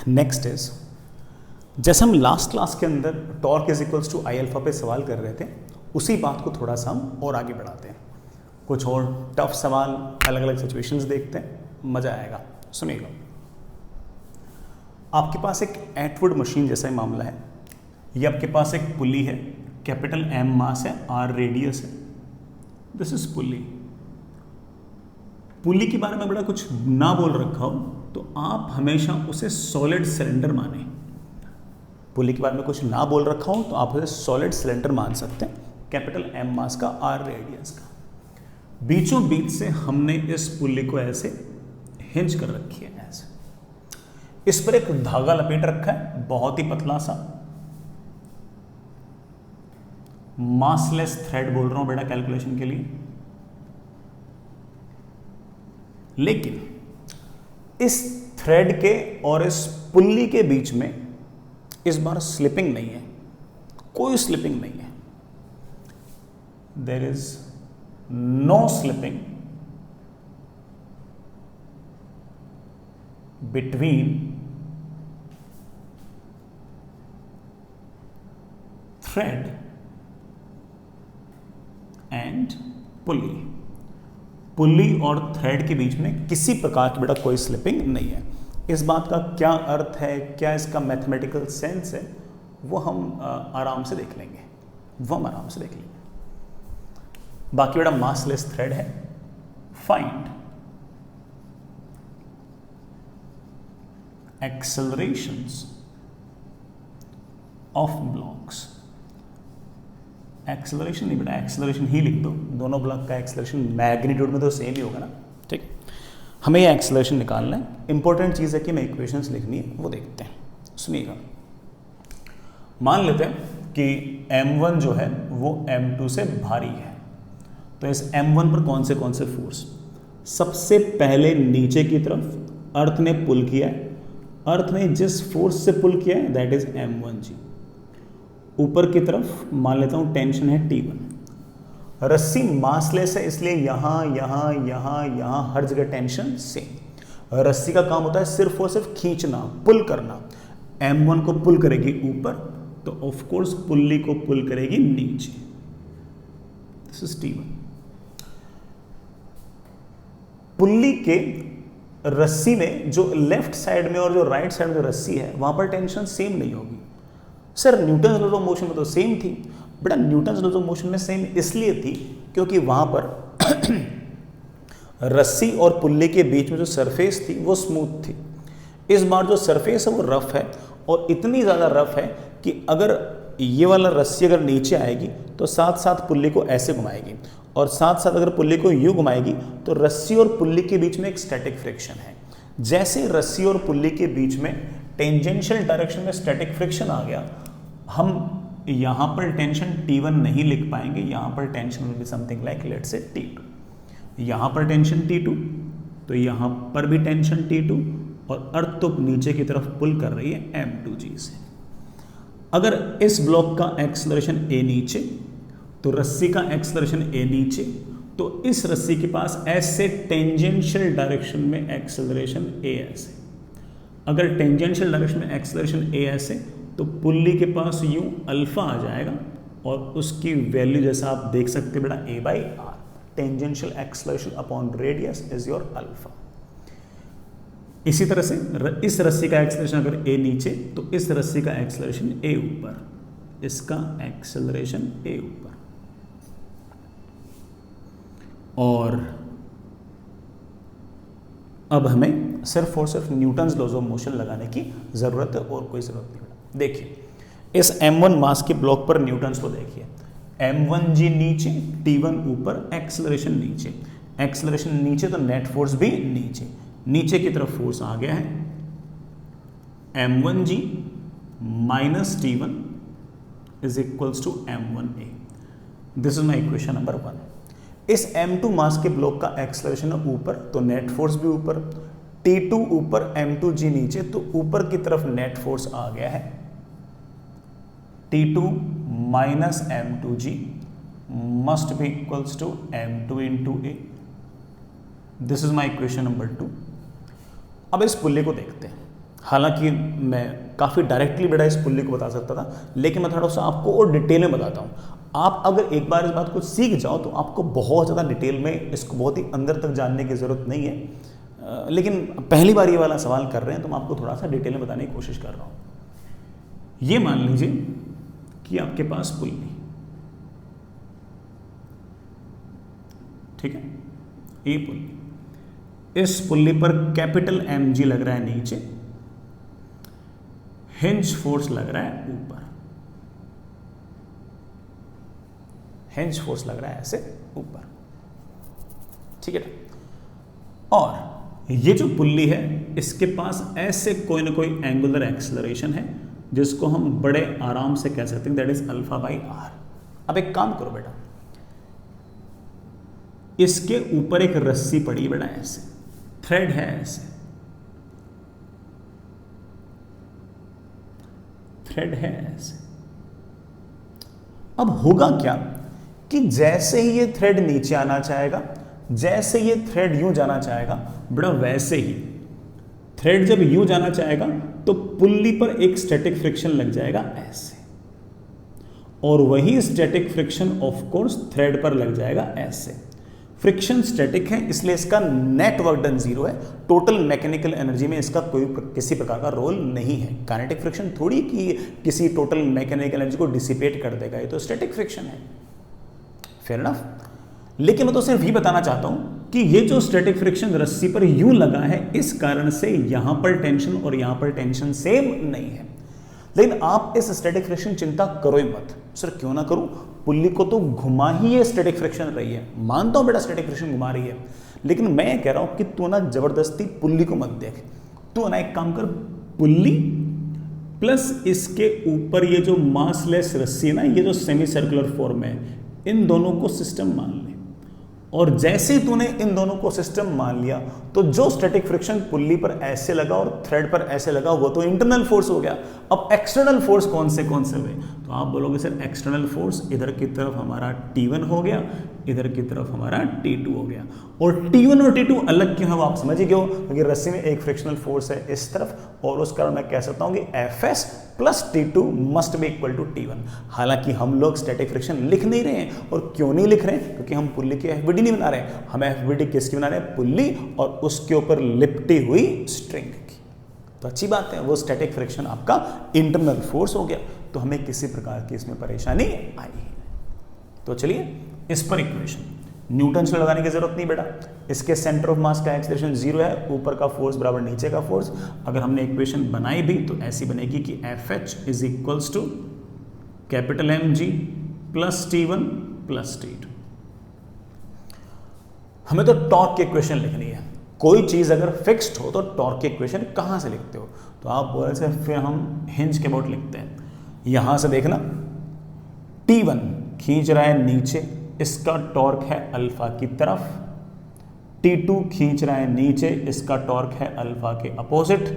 Next is, जैसे हम last class के अंदर torque is equals to I alpha पे सवाल कर रहे थे, उसी बात को थोड़ा सा हम और आगे बढ़ाते हैं। कुछ और टफ सवाल, अलग अलग सिचुएशंस देखते हैं, मजा आएगा। सुनिएगा, आपके पास एक एटवुड मशीन जैसा ही मामला है। ये आपके पास एक पुली है, कैपिटल एम मास है, आर रेडियस है, दिस इज पुली। पुली के बारे में बड़ा कुछ ना बोल रखा हो तो आप हमेशा उसे सॉलिड सिलेंडर माने। पुली के बारे में कुछ ना बोल रखा हो तो आप उसे सॉलिड सिलेंडर मान सकते हैं, कैपिटल एम मास का, आर रेडियस का। बीचों बीच से हमने इस पुली को ऐसे हिंज कर रखी है, ऐसे। इस पर एक धागा लपेट रखा है, बहुत ही पतला सा, मासलेस थ्रेड बोल रहा हूं बेटा कैलकुलेशन के लिए। लेकिन इस थ्रेड के और इस पुल्ली के बीच में इस बार स्लिपिंग नहीं है, कोई स्लिपिंग नहीं है। There is no slipping between thread and pulley. Pulley और थ्रेड के बीच में किसी प्रकार की बेटा कोई स्लिपिंग नहीं है। इस बात का क्या अर्थ है, क्या इसका मैथमेटिकल सेंस है, वो हम आराम से देख लेंगे, बाकी बेटा मासलेस थ्रेड है। Find accelerations of blocks. Acceleration नहीं बेटा, एक्सेलरेशन ही लिख दो, दोनों ब्लॉक का एक्सेलरेशन मैग्नीट्यूड में तो सेम ही होगा ना, ठीक है। हमें ये एक्सेलरेशन निकालना है। इंपॉर्टेंट चीज़ है कि हमें इक्वेशंस लिखनी है, वो देखते हैं। सुनिएगा, मान लेते हैं कि m1 जो है वो m2 से भारी है, तो इस m1 पर कौन से फोर्स? सबसे पहले नीचे की तरफ अर्थ ने पुल किया है, अर्थ ने जिस फोर्स से पुल किया है दैट इज m1g। ऊपर की तरफ मान लेता हूं टेंशन है T1। रस्सी मासलेस है, इसलिए यहां हर जगह टेंशन सेम। रस्सी का काम होता है सिर्फ और सिर्फ खींचना, पुल करना। m1 को पुल करेगी ऊपर, तो ऑफ कोर्स पुल्ली को पुल करेगी नीचे। This is T1। पुल्ली के रस्सी में जो लेफ्ट साइड में और जो राइट साइड में जो रस्सी है वहां पर टेंशन सेम नहीं होगी। Sir Newton laws of motion में तो सेम थी। बेटा न्यूटन लॉज ऑफ मोशन में सेम इसलिए थी क्योंकि वहां पर रस्सी और पुल्ली के बीच में जो सरफेस थी वो स्मूथ थी। इस बार जो सरफेस है वो रफ है, और इतनी ज़्यादा रफ है कि अगर ये वाला रस्सी अगर नीचे आएगी तो साथ साथ पुल्ली को ऐसे घुमाएगी, और साथ साथ अगर पुल्ली को यूँ घुमाएगी तो रस्सी और पुल्ली के बीच में एक स्टैटिक फ्रिक्शन है। जैसे रस्सी और पुल्ली के बीच में टेंजेंशियल डायरेक्शन में स्टैटिक फ्रिक्शन आ गया, हम यहाँ पर टेंशन T1 नहीं लिख पाएंगे, यहाँ पर tension will be something like let's say T2। यहाँ पर टेंशन T2, तो यहाँ पर भी टेंशन T2, और अर्थ तो नीचे की तरफ पुल कर रही है M2g से। अगर इस ब्लॉक का एक्सेलरेशन A नीचे, तो रस्सी का एक्सेलरेशन A नीचे, तो इस रस्सी के पास ऐसे टेंजेंशियल डायरेक्शन में एक्सेलरेशन A ऐसे। अगर टेंजेंशियल डायरेक्शन में एक्सेलरेशन A ऐसे, तो पुल्ली के पास यूं अल्फा आ जाएगा, और उसकी वैल्यू जैसा आप देख सकते हैं बेटा A/r, tangential acceleration upon radius is your alpha. इसी तरह से इस रस्सी का एक्सेलरेशन अगर A नीचे, तो इस रस्सी का एक्सेलरेशन A ऊपर, इसका एक्सेलरेशन A ऊपर। और अब हमें सिर्फ और सिर्फ न्यूटन्स लॉज ऑफ मोशन लगाने की जरूरत है, और कोई जरूरत नहीं। देखिए इस m1 मास के ब्लॉक पर न्यूटन्स को देखिए, m1g नीचे, T1 ऊपर, एक्सेलरेशन नीचे। एक्सेलरेशन नीचे तो नेट फोर्स भी नीचे, नीचे की तरफ फोर्स आ गया है m1g minus T1 is equals to m1a। This is my equation number 1। इस m2 मास के ब्लॉक का एक्सेलरेशन है ऊपर, तो नेट फोर्स भी ऊपर, T2 ऊपर, m2g नीचे, तो ऊपर की तरफ नेट फोर्स आ गया है T2 minus m2g must be equals to m2 into a। This is my equation number 2। अब इस पुल्ले को देखते हैं। हालांकि मैं काफ़ी डायरेक्टली बेटा इस पुल्ली को बता सकता था, लेकिन मैं थोड़ा सा आपको और डिटेल में बताता हूँ। आप अगर एक बार इस बात को सीख जाओ तो आपको बहुत ज़्यादा डिटेल में इसको बहुत ही अंदर तक जानने की ज़रूरत नहीं है। लेकिन पहली बार ये वाला सवाल कर रहे हैं तो मैं आपको थोड़ा सा डिटेल में बताने की कोशिश कर रहा हूँ। ये मान लीजिए कि आपके पास पुल्ली, ठीक है, ये पुल्ली, इस पुल्ली पर कैपिटल mg लग रहा है नीचे, हिंज फोर्स लग रहा है ऊपर, हिंज फोर्स लग रहा है ऐसे ऊपर, ठीक है। और ये जो पुल्ली है इसके पास ऐसे कोई ना कोई एंगुलर एक्सेलरेशन है जिसको हम बड़े आराम से कह सकते हैं, that is alpha by R. अब एक काम करो बेटा, इसके ऊपर एक रस्सी पड़ी है बेटा, ऐसे थ्रेड है, ऐसे थ्रेड है ऐसे। अब होगा क्या कि जैसे ही ये थ्रेड नीचे आना चाहेगा, जैसे ये थ्रेड यूं जाना चाहेगा बेटा, वैसे ही थ्रेड जब यूं जाना चाहेगा तो पुल्ली पर एक स्टैटिक फ्रिक्शन लग जाएगा ऐसे, और वही static friction of course thread पर लग जाएगा ऐसे। फ्रिक्शन स्टैटिक है इसलिए इसका नेट वर्क डन जीरो है, टोटल मैकेनिकल एनर्जी में इसका कोई किसी प्रकार का रोल नहीं है। काइनेटिक फ्रिक्शन थोड़ी कि किसी टोटल मैकेनिकल एनर्जी को डिसिपेट कर देगा, ये तो स्टैटिक फ्रिक्शन है, फेयर इनफ। लेकिन मैं तो सिर्फ ये बताना चाहता हूं कि ये जो स्टैटिक फ्रिक्शन रस्सी पर यूं लगा है, इस कारण से यहां पर टेंशन और यहां पर टेंशन सेम नहीं है। लेकिन आप इस स्टैटिक फ्रिक्शन चिंता करो ही मत। सर क्यों ना करूं, पुल्ली को तो घुमा ही ये स्टैटिक फ्रिक्शन रही है, मानता हूं बेटा स्टैटिक फ्रिक्शन घुमा रही है, लेकिन मैं कह रहा हूं कि तू ना जबरदस्ती पुल्ली को मत देख। तू ना एक काम कर, पुल्ली प्लस इसके ऊपर ये जो मासलेस रस्सी है ना, ये जो सेमी सर्कुलर फॉर्म है, इन दोनों को सिस्टम मान ले। और जैसे तूने इन दोनों को सिस्टम मान लिया तो जो स्टैटिक फ्रिक्शन पुल्ली पर ऐसे लगा और थ्रेड पर ऐसे लगा, वो तो इंटरनल फोर्स हो गया। अब एक्सटर्नल फोर्स कौन से हुए, तो आप बोलोगे सर एक्सटर्नल फोर्स इधर की तरफ हमारा T1 हो गया, इधर की तरफ हमारा T2 हो गया। और T1 और T2 अलग क्यों है वो आप समझ ही क्यों, क्योंकि रस्सी में एक फ्रिक्शनल फोर्स है इस तरफ, और उस कारण मैं कह सकता हूं कि Fs plus T2 must be equal to T1। हालांकि हम लोग स्टैटिक फ्रिक्शन लिख नहीं रहे हैं, और क्यों नहीं लिख रहे हैं, क्योंकि हम पुल्ली की एफबीडी नहीं बना रहे हैं, हम एफबीडी किसकी बना रहे हैं, पुल्ली और उसके ऊपर लिपटी हुई स्ट्रिंग की। तो अच्छी बात है, वो स्टैटिक फ्रिक्शन आपका इंटरनल फोर्स हो गया, तो हमें किसी प्रकार की इसमें परेशानी आई। तो चलिए इस पर इक्वेशन न्यूटन से लगाने की जरूरत नहीं बेटा, इसके सेंटर ऑफ मास का एक्सेलरेशन 0 है, ऊपर का फोर्स बराबर नीचे का फोर्स। अगर हमने इक्वेशन बनाई भी तो ऐसी बनेगी कि Fh is equals to capital mg plus T1 plus T2। हमें तो टॉर्क की इक्वेशन लिखनी है। कोई चीज अगर फिक्स्ड हो तो टॉर्क की इक्वेशन कहां से लिखते हो, तो आप बोले से फिर हम हिंज के अबाउट लिखते हैं। यहां से देखना, T1 खींच रहा है नीचे, इसका टॉर्क है अल्फा की तरफ, T2 खींच रहा है नीचे, इसका टॉर्क है अल्फा के अपोजिट,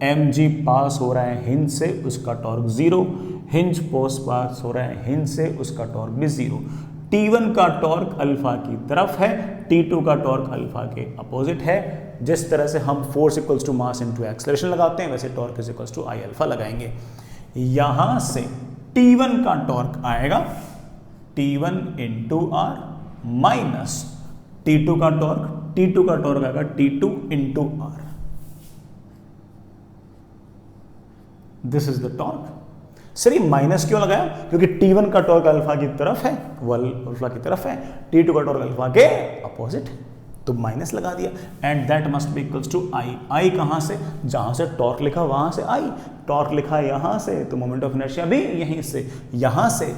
mg पास हो रहा है हिंज से, उसका टॉर्क 0, हिंज पास हो रहा है हिंज से, उसका टॉर्क भी 0। T1 का टॉर्क अल्फा की तरफ है, T2 का टॉर्क अल्फा के अपोजिट है। जिस तरह से हम force equals to mass into acceleration लगाते हैं, वैसे torque is equals to I alpha लगाएंगे। यहां से T1 का टॉर्क आएगा T1 into are minus T2 का टॉर्क आएगा T2 into R. This is the torque. Sir ये माइनस क्यों लगाया, क्योंकि T1 का टॉर्क अल्फा की तरफ है, वो अल्फा की तरफ है, T2 का टॉर्क अल्फा के अपोजिट है, तो माइनस लगा दिया। And that must be equals to I. I कहां से, जहां से टॉर्क लिखा वहां से आई, टॉर्क लिखा यहां से तो मोमेंट ऑफ इनर्शिया भी यहीं से। यहां से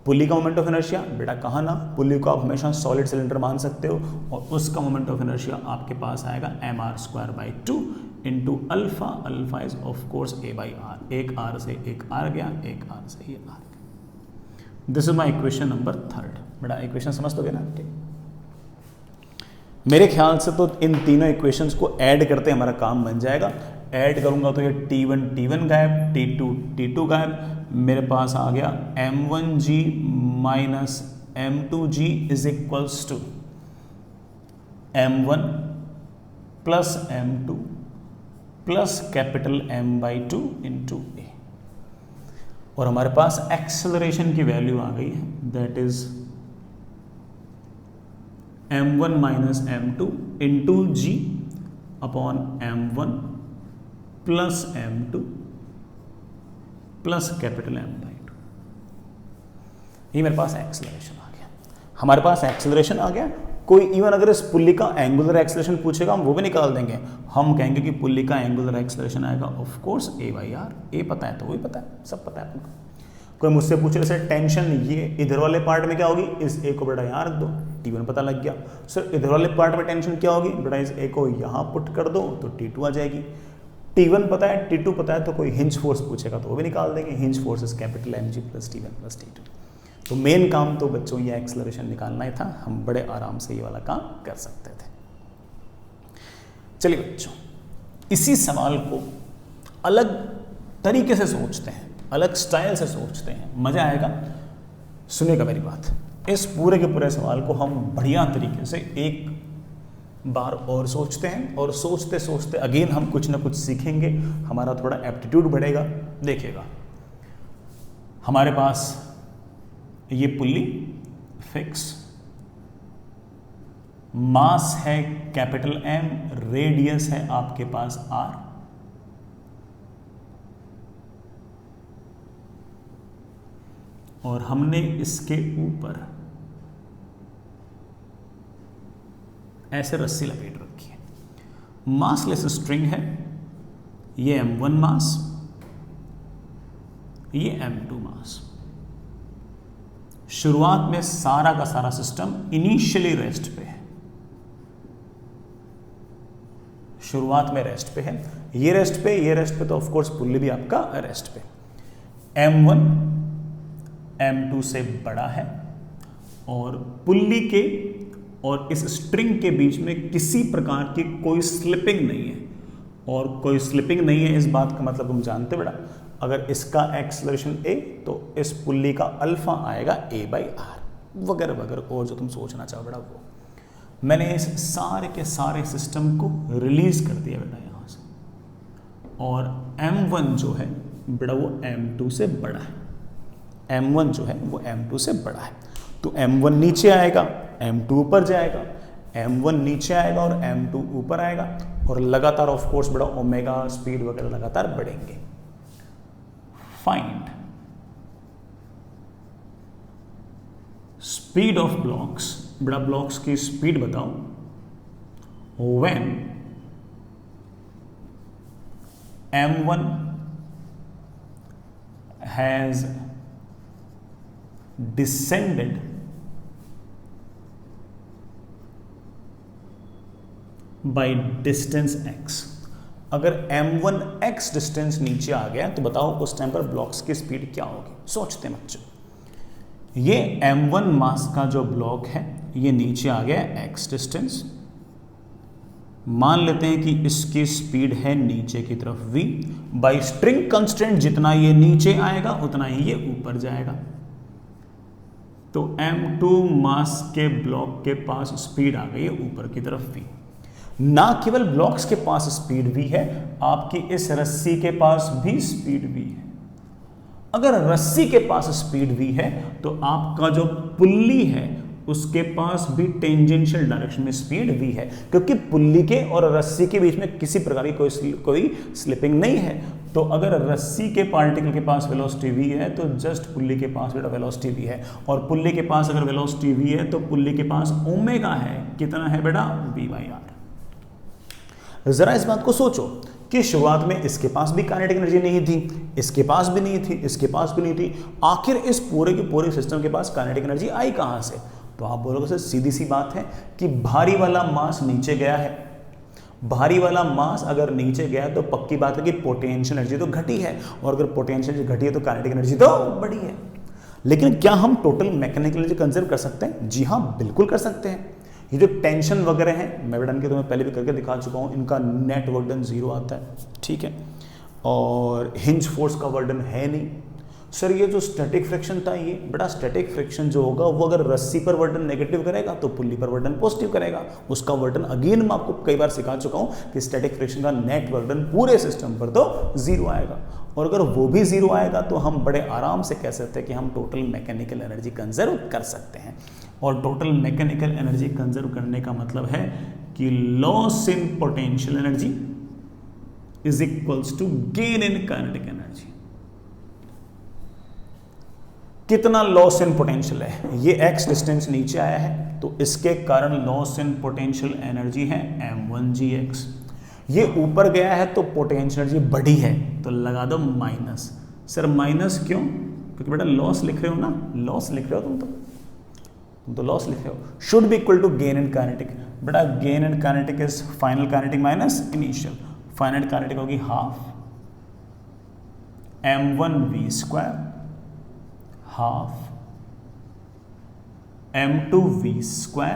पुल्ली का मोमेंट ऑफ इनर्शिया बेटा कहा ना, पुल्ली को आप हमेशा सॉलिड सिलेंडर मान सकते हो, और उसका मोमेंट ऑफ इनर्शिया आपके पास आएगा mr² / 2 into alpha. Alpha is of course a/r, एक r से एक r गया, एक r से ये r गया। This is my equation number 3 बेटा। इक्वेशन समझ दोगे ना, ठीक। मेरे ख्याल से तो इन तीनों इक्वेशंस को ऐड करते हमारा काम बन जाएगा। ऐड करूंगा तो ये T1 गायब, T2 गायब, मेरे पास आ गया m1g minus m2g is equals to m1 plus m2 plus capital M/2 into a, और हमारे पास एक्सेलरेशन की वैल्यू आ गई है, that is M1 minus M2 into g upon M1 plus M2 plus capital M/2। ये मेरे पास एक्सेलरेशन आ गया। हमारे पास एक्सेलरेशन आ गया। कोई इवन अगर इस पुल्ली का एंगुलर एक्सेलरेशन पूछेगा हम वो भी निकाल देंगे। हम कहेंगे कि पुल्ली का एंगुलर एक्सेलरेशन आएगा ऑफ कोर्स A/R। ए पता है तो वही पता है, सब पता है आपको। कोई मुझसे पूछे जैसे टेंशन ये इधर वाले पार्ट में क्या होगी, इस ए को बेटा यहाँ रख दो, T1 पता लग गया। सर इधर वाले पार्ट में टेंशन क्या होगी, बेटा इस ए को यहाँ पुट कर दो तो T2 आ जाएगी। T1 पता है, T2 पता है, तो कोई हिंज फोर्स पूछेगा तो वो भी निकाल देंगे। Hinge force is capital mg plus T1 plus T2। तो मेन काम तो बच्चों ये एक्सेलरेशन निकालना ही था, हम बड़े आराम से ये वाला काम कर सकते थे। चलिए बच्चों, इसी सवाल को अलग तरीके से सोचते हैं, अलग स्टाइल से सोचते हैं, मजा आएगा। सुनिएगा मेरी बात, इस पूरे के पूरे सवाल को हम बढ़िया तरीके से एक बार और सोचते हैं, और सोचते सोचते अगेन हम कुछ ना कुछ सीखेंगे, हमारा थोड़ा एप्टीट्यूड बढ़ेगा। देखिएगा, हमारे पास ये पुल्ली फिक्स, मास है कैपिटल M, रेडियस है आपके पास R, और हमने इसके ऊपर ऐसे रस्सी लपेट रखी है। मासलेस स्ट्रिंग है, ये M1 मास, ये M2 मास। शुरुआत में सारा का सारा सिस्टम इनिशियली रेस्ट पे है, शुरुआत में रेस्ट पे है। ये रेस्ट पे, ये रेस्ट पे, तो ऑफ कोर्स पुल्ली भी आपका रेस्ट पे। M1 M2 से बड़ा है, और पुल्ली के और इस स्ट्रिंग के बीच में किसी प्रकार की कोई स्लिपिंग नहीं है। और कोई स्लिपिंग नहीं है इस बात का मतलब हम जानते बेटा, अगर इसका एक्सेलरेशन A तो इस पुल्ली का अल्फा आएगा A/R वगैरह वगैरह, और जो तुम सोचना चाहो बेटा वो। मैंने इस सारे के सारे सिस्टम को रिलीज कर दिया बेटा यहाँ से, और M1 जो है बेटा वो M2 से बड़ा है। M1 जो है वो M2 से बड़ा है, तो M1 नीचे आएगा, M2 ऊपर जाएगा, M1 नीचे आएगा और M2 ऊपर आएगा, और लगातार ऑफ कोर्स बड़ा ओमेगा स्पीड वगैरह लगातार बढ़ेंगे। फाइंड स्पीड ऑफ ब्लॉक्स, बड़ा ब्लॉक्स की स्पीड बताओ when M1 has descended by distance x। अगर M1 x डिस्टेंस नीचे आ गया तो बताओ उस टाइम पर ब्लॉक्स की स्पीड क्या होगी। सोचते हैं बच्चों, ये M1 मास का जो ब्लॉक है ये नीचे आ गया x डिस्टेंस, मान लेते हैं कि इसकी स्पीड है नीचे की तरफ v, बाई स्ट्रिंग कंस्टेंट जितना ये नीचे आएगा उतना ही ये ऊपर जाएगा। तो M2 मास के ब्लॉक के पास स्पीड आ गई है ऊपर की तरफ v। ना केवल ब्लॉक्स के पास स्पीड v है, आपकी इस रस्सी के पास भी स्पीड v है। अगर रस्सी के पास स्पीड v है तो आपका जो पुल्ली है उसके पास भी टेंजेंशियल डायरेक्शन में स्पीड v है, क्योंकि पुल्ली के और रस्सी के बीच में किसी प्रकार की कोई स्लिपिंग नहीं है। तो अगर रस्सी के पार्टिकल के पास वेलोसिटी v है तो जस्ट पुल्ली के पास बेटा वेलोसिटी v है, और पुल्ली के पास अगर वेलोसिटी v है तो पुल्ली के पास ओमेगा है, कितना है बेटा v/r। जरा इस बात को सोचो कि शुरुआत में इसके पास भी काइनेटिक एनर्जी नहीं थी, इसके पास भी नहीं थी, इसके पास भी नहीं थी, आखिर इस पूरे के पूरे सिस्टम के पास काइनेटिक एनर्जी आई कहां से? तो आप बोलोगे सर सीधी सी बात है कि भारी वाला मास नीचे गया है। भारी वाला मास अगर नीचे गया तो पक्की बात है कि पोटेंशियल एनर्जी तो घटी है, और अगर पोटेंशियल एनर्जी घटी है तो काइनेटिक एनर्जी तो बढ़ी है। लेकिन क्या हम टोटल मैकेनिकल एनर्जी कंजर्व कर सकते हैं? जी हाँ, बिल्कुल कर सकते हैं। ये जो टेंशन वगैरह है मैं बेटा के तुम्हें पहले भी करके दिखा चुका हूँ, इनका नेट वर्डन 0 आता है, ठीक है, और हिंज फोर्स का वर्डन है नहीं। सर ये जो स्टैटिक फ्रिक्शन था, ये बेटा स्टैटिक फ्रिक्शन जो होगा वो अगर रस्सी पर वर्डन नेगेटिव करेगा तो पुल्ली पर वर्डन पॉजिटिव करेगा। उसका वर्डन अगेन मैं आपको कई बार सिखा चुका हूं कि स्टैटिक फ्रिक्शन का नेट वर्डन पूरे सिस्टम पर तो 0 आएगा, और अगर वो भी 0 आएगा तो हम बड़े आराम से कह सकते हैं कि हम टोटल मैकेनिकल एनर्जी कंजर्व कर सकते हैं। और टोटल मैकेनिकल एनर्जी कंजर्व करने का मतलब है कि loss in potential energy is equals to gain in kinetic energy. कितना लॉस इन पोटेंशियल है, ये x डिस्टेंस नीचे आया है तो इसके कारण लॉस इन पोटेंशियल एनर्जी है m1gx। ये ऊपर गया है तो पोटेंशियल एनर्जी बढ़ी है तो लगा दो माइनस। सर माइनस क्यों? क्योंकि बेटा लॉस लिख रहे हो ना, लॉस लिख रहे हो तुम तो लॉस लिख रहे हो। Should be equal to gain in kinetic. बेटा gain in kinetic is final kinetic minus initial. Final kinetic होगी half m1v² half m2v²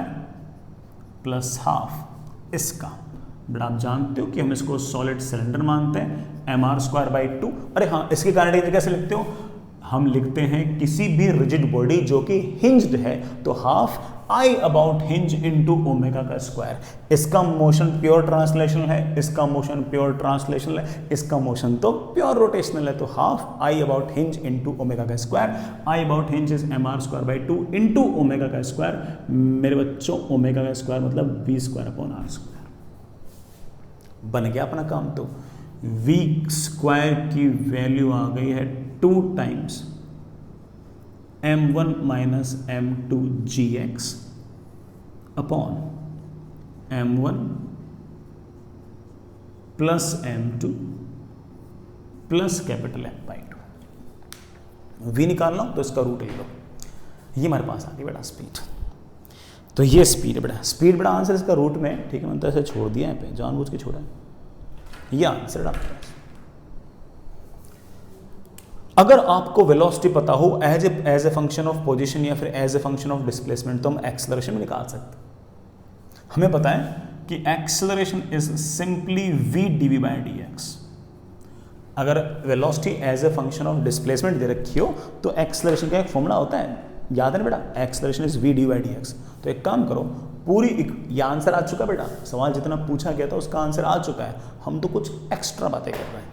plus half इसका। बेटा आप जानते हो कि हम इसको सॉलिड सिलेंडर मानते हैं, mr²/2। अरे हाँ, इसकी काइनेटिक कैसे लिखते हो? हम लिखते हैं किसी भी रिजिड बॉडी जो कि हिंज्ड है तो half I about hinge into omega का स्क्वायर। इसका मोशन प्योर ट्रांसलेशनल है, इसका मोशन प्योर ट्रांसलेशनल है, इसका मोशन तो प्योर रोटेशनल है। तो half I about hinge into omega का square. I about hinge is mr²/2 into omega का स्क्वायर। मेरे बच्चों ओमेगा का स्क्वायर मतलब v²/r²। बन गया अपना काम। तो v² की वैल्यू आ गई है 2 times m1 minus m2gx upon m1 plus m2 plus capital M/2। v निकालना तो इसका रूट ले लो। ये हमारे पास आ गई बेटा स्पीड। तो ये स्पीड है बेटा, स्पीड बेटा आंसर इसका रूट में, ठीक है, मैंने तो ऐसे छोड़ दिया है पे, जानबूझ के छोड़ा है। ये आंसर आपके पास। अगर आपको वेलोसिटी पता हो as a function of position या फिर as a function of displacement तो हम एक्सेलरेशन भी निकाल सकते हैं। हमें पता है कि acceleration is simply v dv/dx। अगर velocity as a function of displacement दे रखी हो तो एक्सेलरेशन का एक फॉर्मूला होता है, याद है ना बेटा, एक्सेलरेशन इज v dv/dx। तो एक काम करो, पूरी ये आंसर आ चुका बेटा, सवाल जितना पूछा गया था उसका आंसर आ चुका है, हम तो कुछ एक्स्ट्रा बातें कर रहे हैं।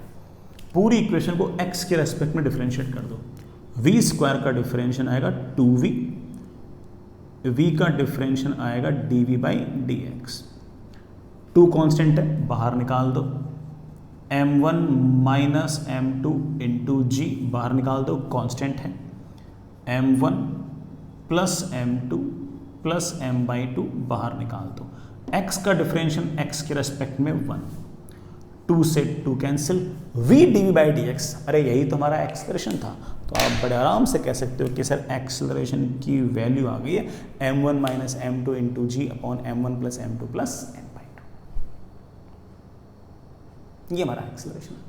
पूरी इक्वेशन को x के रेस्पेक्ट में डिफरेंशिएट कर दो। v² का डिफरेंशिएशन आएगा 2v, v का डिफरेंशिएशन आएगा dv/dx। 2 कांस्टेंट है, बाहर निकाल दो। m1 minus m2 into g बाहर निकाल दो, कांस्टेंट है। m1 plus m2 plus m/2 बाहर निकाल दो। x का डिफरेंशिएशन x के रेस्पेक्ट में 1, 2 से 2 कैंसिल, v dv/dx। अरे यही तो हमारा एक्सेलरेशन था। तो आप बड़े आराम से कह सकते हो कि सर एक्सेलरेशन की वैल्यू आ गई है m1 minus m2 into g upon m1 plus m2 plus m/2। ये हमारा एक्सेलरेशन है।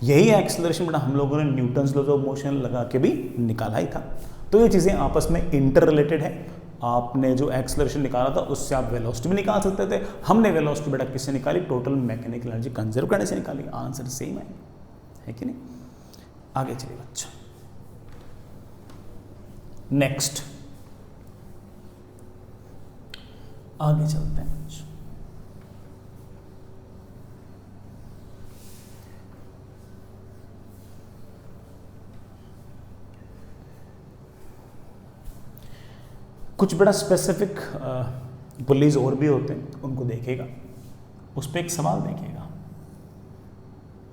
यही एक्सेलरेशन बेटा हम लोगों ने न्यूटन्स लॉज ऑफ मोशन लगा के भी निकाला ही था। तो ये चीज़ें आपस में इंटर रिलेटेड है। आपने जो एक्सेलरेशन निकाला था उससे आप वेलोसिटी भी निकाल सकते थे। हमने वेलोसिटी बेटा किससे निकाली? टोटल मैकेनिकल एनर्जी कंजर्व करने से निकाली। आंसर सेम है कि नहीं? आगे चलिए बच्चों, नेक्स्ट आगे चलते हैं बच्चों। कुछ बड़ा स्पेसिफिक पुलीज और भी होते हैं, उनको देखेगा, उस पर एक सवाल देखिएगा।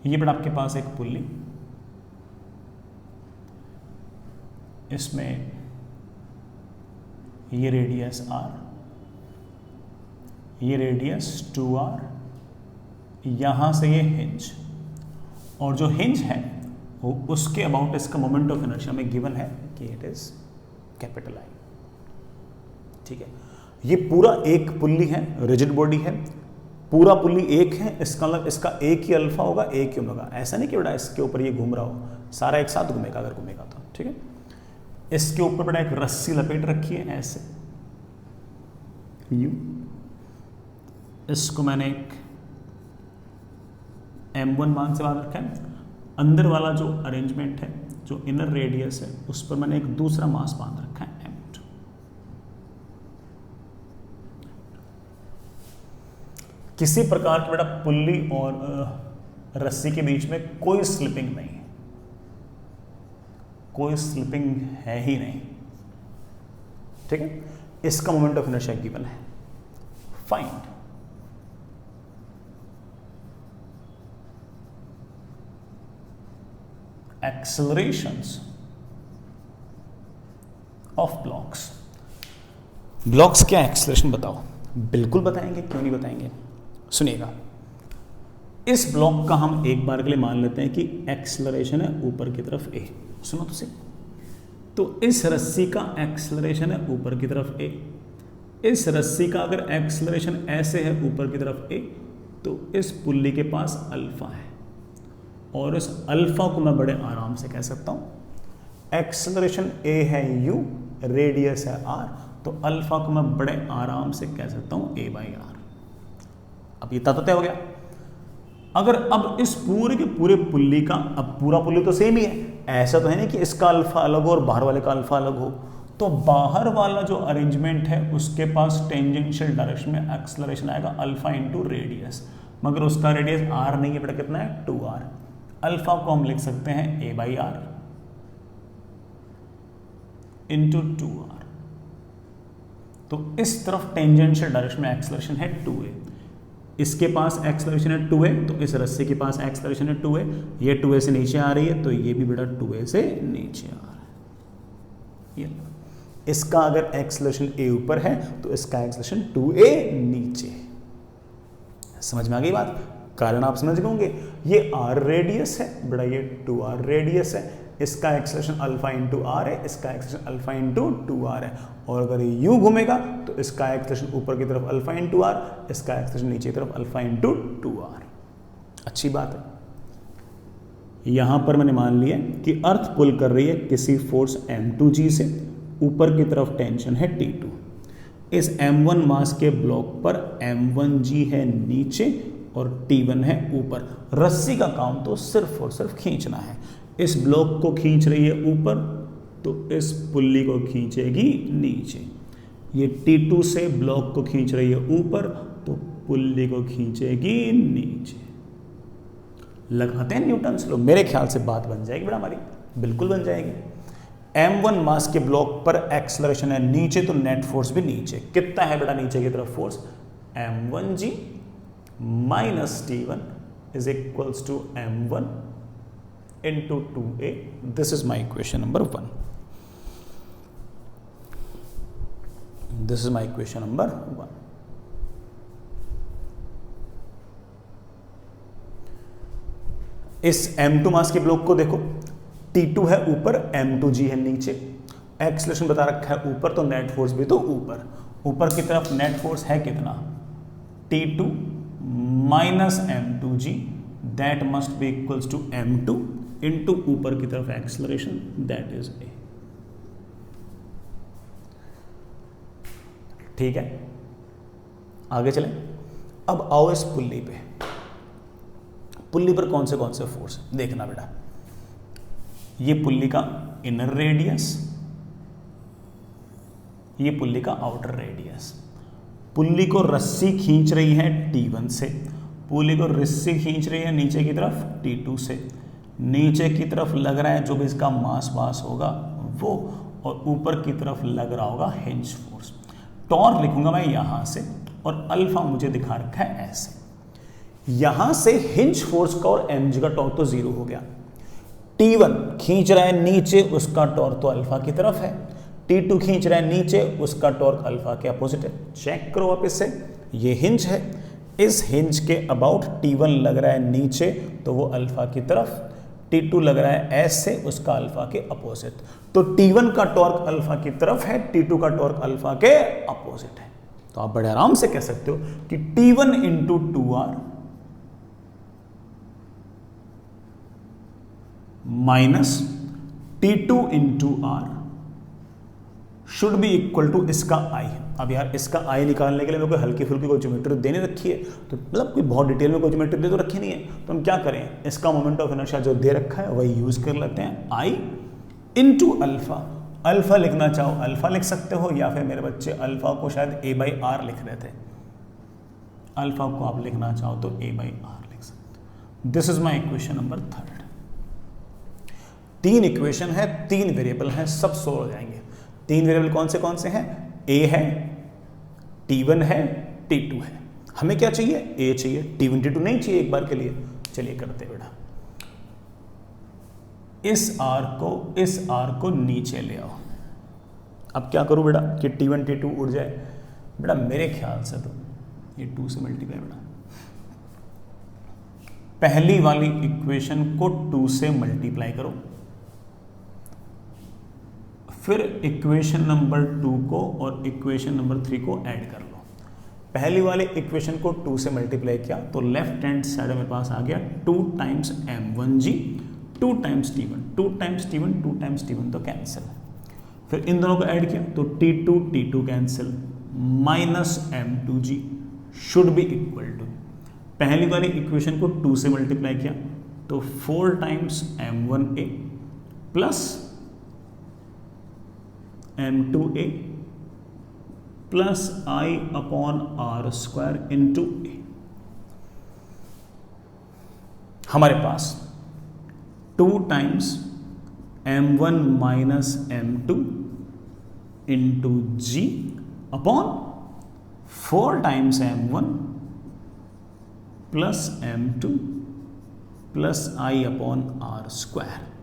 ये बड़ा आपके पास एक पुल्ली, इसमें ये रेडियस r, ये रेडियस 2r, यहां से ये हिंज, और जो हिंज है वो उसके अबाउट इसका मोमेंट ऑफ इनर्शिया में गिवन है कि इट इज कैपिटल I। ठीक है, ये पूरा एक पुल्ली है, रिजिड बॉडी है, पूरा पुल्ली एक है, इसका मतलब इसका एक ही अल्फा होगा, एक ही ओमेगा। ऐसा नहीं कि बेटा इसके ऊपर ये घूम रहा हो, सारा एक साथ घूमेगा अगर घूमेगा तो। ठीक है, इसके ऊपर बेटा एक रस्सी लपेट रखी है ऐसे, यूं। इसको मैंने एक m1 मान से बाहर रखा है। अंदर वाला जो अरेंजमेंट है जो इनर रेडियस है उस पर मैंने एक दूसरा मास बांध रखा है m2। किसी प्रकार की बेटा पुल्ली और रस्सी के बीच में कोई स्लिपिंग नहीं है, कोई स्लिपिंग है ही नहीं, ठीक है। इसका मोमेंट ऑफ इनर्शिया गिवन है। Find accelerations of blocks. Blocks क्या एक्सेलरेशन बताओ। बिल्कुल बताएंगे, क्यों नहीं बताएंगे। सुनिएगा, इस ब्लॉक का हम एक बार के लिए मान लेते हैं कि एक्सेलरेशन है ऊपर की तरफ a। सुनो तो सही, तो इस रस्सी का एक्सेलरेशन है ऊपर की तरफ a। इस रस्सी का अगर एक्सेलरेशन ऐसे है ऊपर की तरफ a, तो इस पुल्ली के पास अल्फा है, और इस अल्फा को मैं बड़े आराम से कह सकता हूं एक्सेलरेशन a है u, रेडियस है r, तो अल्फा को मैं बड़े आराम से कह सकता हूं a/r। अब ये तय हो गया। अगर अब इस पूरे के पूरे पुल्ली का, अब पूरा पुल्ली तो सेम ही है, ऐसा तो है नहीं कि इसका अल्फा अलग हो और बाहर वाले का अल्फा अलग हो, तो बाहर वाला जो अरेंजमेंट है उसके पास टेंजेंशियल डायरेक्शन में एक्सेलरेशन आएगा अल्फा इंटू रेडियस, मगर उसका रेडियस r नहीं है बेटा, कितना है 2r। अल्फा को हम लिख सकते हैं a/r इंटू 2r। तो इस तरफ टेंजेंशियल डायरेक्शन में एक्सेलरेशन है 2a, इसके पास एक्सेलरेशन है 2a, तो इस रस्से के पास एक्सेलरेशन है 2a, ये 2a से नीचे आ रही है, तो ये भी बेटा 2a से नीचे आ रहा है। ये इसका अगर एक्सेलरेशन a ऊपर है तो इसका एक्सेलरेशन 2a नीचे। समझ में आ गई बात। कारण आप समझ गए होंगे, ये r रेडियस है बेटा, ये 2r रेडियस है, इसका एक्सेलरेशन अल्फा इंटू r है, इसका एक्सेलरेशन अल्फा इंटू 2r है, और अगर ये यूं घूमेगा तो इसका एक्सेलरेशन ऊपर की तरफ अल्फा इंटू r, इसका एक्सेलरेशन नीचे की तरफ अल्फा इंटू 2r। अच्छी बात है। यहां पर मैंने मान लिया कि अर्थ पुल कर रही है किसी फोर्स m2g से, ऊपर की तरफ टेंशन है T2। इस m1 मास के ब्लॉक पर m1g है नीचे और T1 है ऊपर। रस्सी का काम तो सिर्फ और सिर्फ खींचना है। इस ब्लॉक को खींच रही है ऊपर, तो इस पुल्ली को खींचेगी नीचे। ये T2 से ब्लॉक को खींच रही है ऊपर, तो पुल्ली को खींचेगी नीचे। लगाते हैं न्यूटन्स लो, मेरे ख्याल से बात बन जाएगी बेटा हमारी, बिल्कुल बन जाएगी। m1 मास के ब्लॉक पर एक्सेलरेशन है नीचे, तो नेट फोर्स भी नीचे। कितना है बेटा नीचे की तरफ force? m1g minus T1 is equals to m1 into 2a. This is my equation number 1. This is my equation number 1. इस m2 मास के ब्लॉक को देखो, T2 है ऊपर, m2g है नीचे। एक्सेलरेशन बता रखा है ऊपर, तो नेट फोर्स भी तो ऊपर। ऊपर की तरफ नेट फोर्स है कितना? T2 minus m2g, that must be equals to m2 into ऊपर की तरफ एक्सेलरेशन, दैट इज a। ठीक है, आगे चलें। अब आओ इस पुल्ली पे। पुल्ली पर कौन से फोर्स देखना बेटा। ये पुल्ली का इनर रेडियस, ये पुल्ली का आउटर रेडियस। पुल्ली को रस्सी खींच रही है T1 से, पुल्ली को रस्सी खींच रही है नीचे की तरफ T2 से। नीचे की तरफ लग रहा है जो भी इसका मास वास होगा वो, और ऊपर की तरफ लग रहा होगा हिंज फोर्स। टॉर्क लिखूंगा मैं यहां से, और अल्फा मुझे दिखा रखा है ऐसे। यहां से हिंज फोर्स का और mg का टॉर्क तो जीरो हो गया। T1 खींच रहा है नीचे, उसका टॉर्क तो अल्फा की तरफ है। T2 खींच रहा है नीचे, उसका टॉर्क अल्फा के अपोजिट है। चेक करो आप इससे, ये हिंज है, इस हिंज के अबाउट T1 लग रहा है नीचे, तो वो अल्फा की तरफ। T2 लग रहा है ऐसे, उसका अल्फा के अपोजिट। तो T1 का टॉर्क अल्फा की तरफ है, T2 का टॉर्क अल्फा के अपोजिट है। तो आप बड़े आराम से कह सकते हो कि T1 into 2r minus T2 into r should be equal to इसका आई। अब यार इसका आई निकालने के लिए मेरे को हल्की फुल्की कोई ज्योमेट्री देने रखी है, तो मतलब कोई बहुत डिटेल में कोई ज्योमेट्री दे तो रखी नहीं है, तो हम क्या करें, इसका मोमेंट ऑफ इनर्शिया जो दे रखा है वही यूज कर लेते हैं, आई इनटू अल्फा। अल्फा लिखना चाहो अल्फा लिख सकते हो, या फिर मेरे बच्चे अल्फा को शायद ए बाई आर लिख रहे थे, अल्फा को आप लिखना चाहो तो ए बाई आर लिख सकते हो। This is my equation number 3। 3 equation है, 3 वेरिएबल हैं, सब सोल्व हो जाएंगे। 3 वेरिएबल कौन से हैं, ए है, T1 है, T2 है। हमें क्या चाहिए, ए चाहिए, T1 T2 नहीं चाहिए एक बार के लिए। चलिए करते बेटा, इस आर को नीचे ले आओ। अब क्या करूं बेटा कि T1 T2 उड़ जाए, बेटा मेरे ख्याल से तो ये 2 से मल्टीप्लाई, बेटा पहली वाली इक्वेशन को 2 से मल्टीप्लाई करो, फिर इक्वेशन नंबर 2 को और इक्वेशन नंबर 3 को ऐड कर लो। पहली वाले इक्वेशन को 2 से मल्टीप्लाई किया तो लेफ्ट हैंड साइड मेरे पास आ गया 2 times m1g 2 times T1 2 times T1 2 times T1 तो कैंसिल। फिर इन दोनों को ऐड किया तो T2 cancel, minus m2g should be equal to, पहली वाली इक्वेशन को 2 से मल्टीप्लाई किया तो 4 times m1a plus m2a plus i upon r square into a. हमारे पास 2 times m1 minus m2 into g upon 4 times m1 plus m2 plus i upon r square.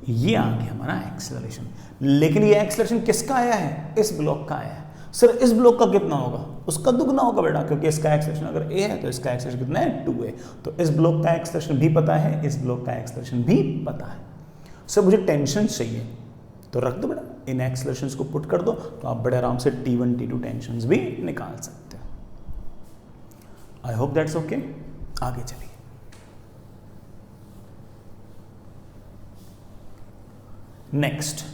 ये आ गया हमारा एक्सेलरेशन। लेकिन ये एक्सेलरेशन किसका आया है, इस ब्लॉक का आया है। सर इस ब्लॉक का कितना होगा, उसका दुगना होगा बेटा, क्योंकि इसका एक्सेलरेशन अगर a है तो इसका एक्सेलरेशन कितना है 2a। तो इस ब्लॉक का एक्सेलरेशन भी पता है, इस ब्लॉक का एक्सेलरेशन भी पता है। सर मुझे टेंशन चाहिए तो रख दो बेटा, इन एक्सेलरेशंस को पुट कर दो तो आप बड़े आराम से T1 T2 टेंशंस भी निकाल सकते हो। I hope that's okay. आगे चलिए, नेक्स्ट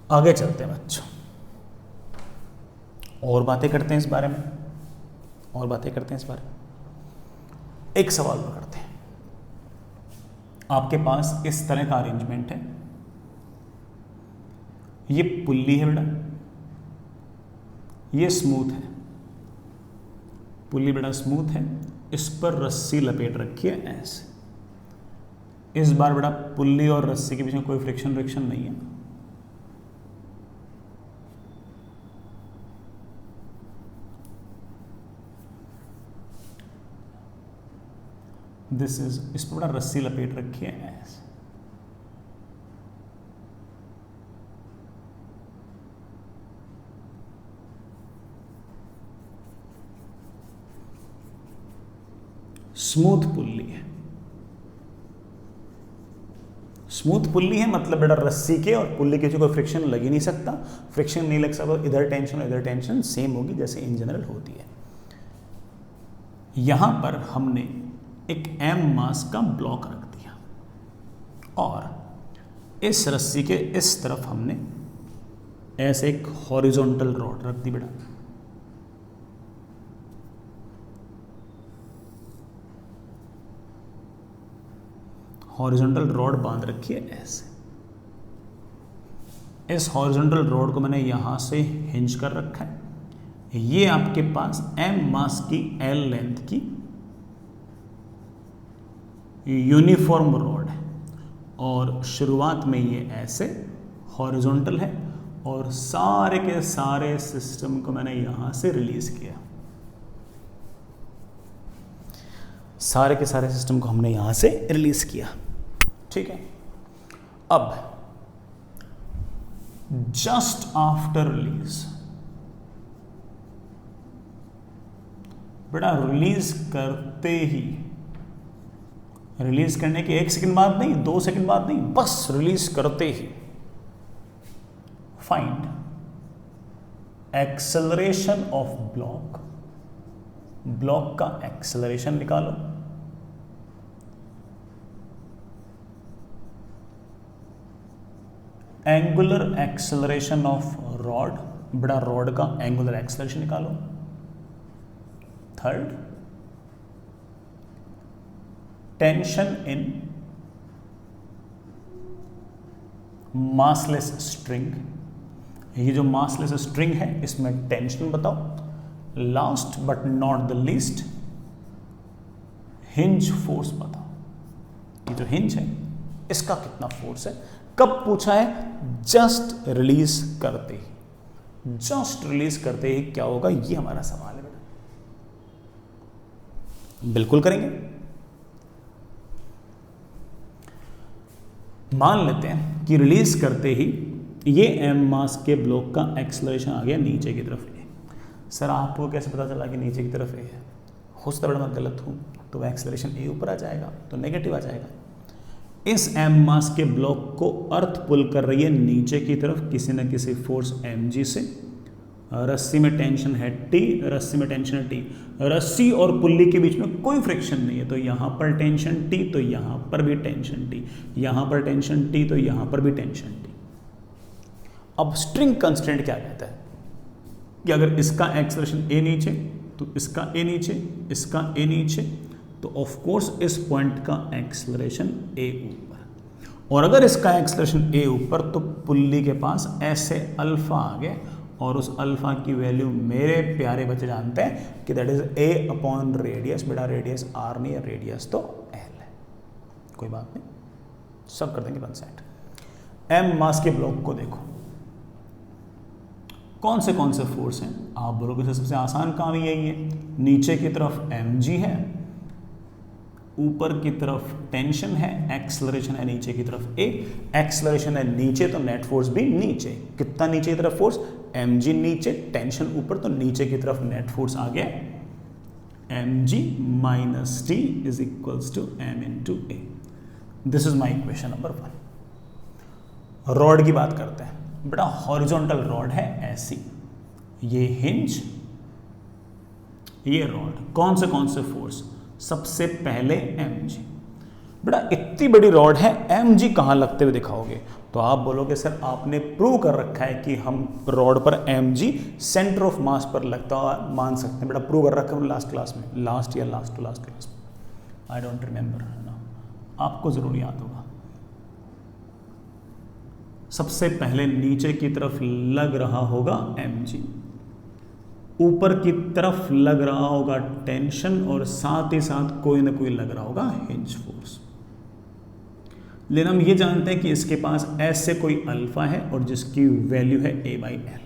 आगे चलते हैं बच्चों, और बातें करते हैं इस बारे में, एक सवाल और करते हैं। आपके पास इस तरह का अरेंजमेंट है, ये पुल्ली है बेटा, ये स्मूथ है, पुल्ली बेटा स्मूथ है, इस पर रस्सी लपेट रखी है ऐसे। इस बार बेटा पुल्ली और रस्सी के बीच में कोई फ्रिक्शन नहीं है, दिस इज, इस पर बड़ा रस्सी लपेट रखी है ऐसे। स्मूथ पुल्ली है, स्मूथ पुल्ली है मतलब बेटा रस्सी के और पुल्ली के कोई फ्रिक्शन लग ही नहीं सकता। फ्रिक्शन नहीं लग सकता, इधर टेंशन और इधर टेंशन सेम होगी जैसे इन जनरल होती है। यहां पर हमने एक m मास का ब्लॉक रख दिया और इस रस्सी के इस तरफ हमने ऐसे एक हॉरिजॉन्टल रॉड रख दी बेटा। हॉरिजॉन्टल रॉड बांध रखी है ऐसे। इस हॉरिजॉन्टल रॉड को मैंने यहां से हिंज कर रखा है। ये आपके पास m मास की L लेंथ की यूनिफॉर्म रॉड है और शुरुआत में ये ऐसे हॉरिजॉन्टल है और सारे के सारे सिस्टम को मैंने यहां से रिलीज किया। सारे के सारे सिस्टम को हमने यहां से रिलीज किया, ठीक है। अब जस्ट आफ्टर रिलीज बेटा, रिलीज करते ही, रिलीज करने के 1 सेकंड बाद नहीं, 2 सेकंड बाद नहीं, बस रिलीज करते ही find acceleration of block. Block का एक्सेलरेशन निकालो एंगुलर एक्सेलरेशन ऑफ रॉड, बड़ा रॉड का एंगुलर एक्सेलरेशन निकालो। Third, tension in massless string, ये जो मासलेस स्ट्रिंग है इसमें टेंशन बताओ। Last but not the least, hinge force बताओ, ये जो हिंज है इसका कितना फोर्स है। कब पूछा है? जस्ट रिलीज करते ही, जस्ट रिलीज करते ही क्या होगा, ये हमारा सवाल है बेटा। बिल्कुल करेंगे। मान लेते हैं कि रिलीज करते ही ये एम मास के ब्लॉक का एक्सेलरेशन आ गया नीचे की तरफ ए। सर आपको कैसे पता चला कि नीचे की तरफ ए है? हो सकता है मैं गलत हूं, तो वह एक्सेलरेशन ए ऊपर आ जाएगा, तो नेगेटिव आ जाएगा। इस एम मास के ब्लॉक को अर्थ पुल कर रही है नीचे की तरफ किसी न किसी फोर्स mg से। रस्सी में टेंशन है T, रस्सी में टेंशन है T, रस्सी और पुल्ली के बीच में कोई फ्रिक्शन नहीं है, तो यहां पर टेंशन T, तो यहां पर भी टेंशन T, यहां पर टेंशन T, तो यहां पर भी टेंशन T। अब स्ट्रिंग कंस्ट्रेंट क्या कहता है कि अगर इसका एक्सेलरेशन a नीचे, तो इसका a नीचे, इसका a नीचे, तो ऑफ कोर्स इस पॉइंट का एक्सेलरेशन a ऊपर, और अगर इसका एक्सेलरेशन a ऊपर तो पुल्ली के पास ऐसे अल्फा आ गया, और उस अल्फा की वैल्यू मेरे प्यारे बच्चे जानते हैं कि that is a upon radius. बेटा रेडियस r नहीं है, रेडियस तो l है, कोई बात नहीं, सब कर देंगे वन साइड। एम मास के ब्लॉक को देखो, कौन से फोर्स हैं? आप बोलोगे सबसे आसान काम यही है, नीचे की तरफ mg है, ऊपर की तरफ टेंशन है, एक्सेलरेशन है नीचे की तरफ a, एक्सेलरेशन है नीचे तो नेट फोर्स भी नीचे। कितना नीचे की तरफ फोर्स? mg नीचे, टेंशन ऊपर, तो नीचे की तरफ नेट फोर्स आ गया mg minus t is equals to m into a। This is my equation number 1। Rod की बात करते हैं बेटा, हॉरिजॉन्टल रॉड है ऐसी, ये हिंज, ये रॉड, कौन से फोर्स? सबसे पहले mg। बेटा इतनी बड़ी रॉड है, mg कहां लगते हुए दिखाओगे? तो आप बोलोगे सर आपने प्रूव कर रखा है कि हम रॉड पर mg सेंटर ऑफ मास पर लगता हुआ मान सकते हैं। बेटा प्रूव कर रखा है लास्ट क्लास में, लास्ट क्लास में, आई डोंट रिमेंबर ना, आपको जरूर याद होगा। सबसे पहले नीचे की तरफ लग रहा होगा mg, ऊपर की तरफ लग रहा होगा टेंशन, और साथ ही साथ कोई ना कोई लग रहा होगा हिंज फोर्स। लेकिन हम ये जानते हैं कि इसके पास ऐसे कोई अल्फा है और जिसकी वैल्यू है a/l।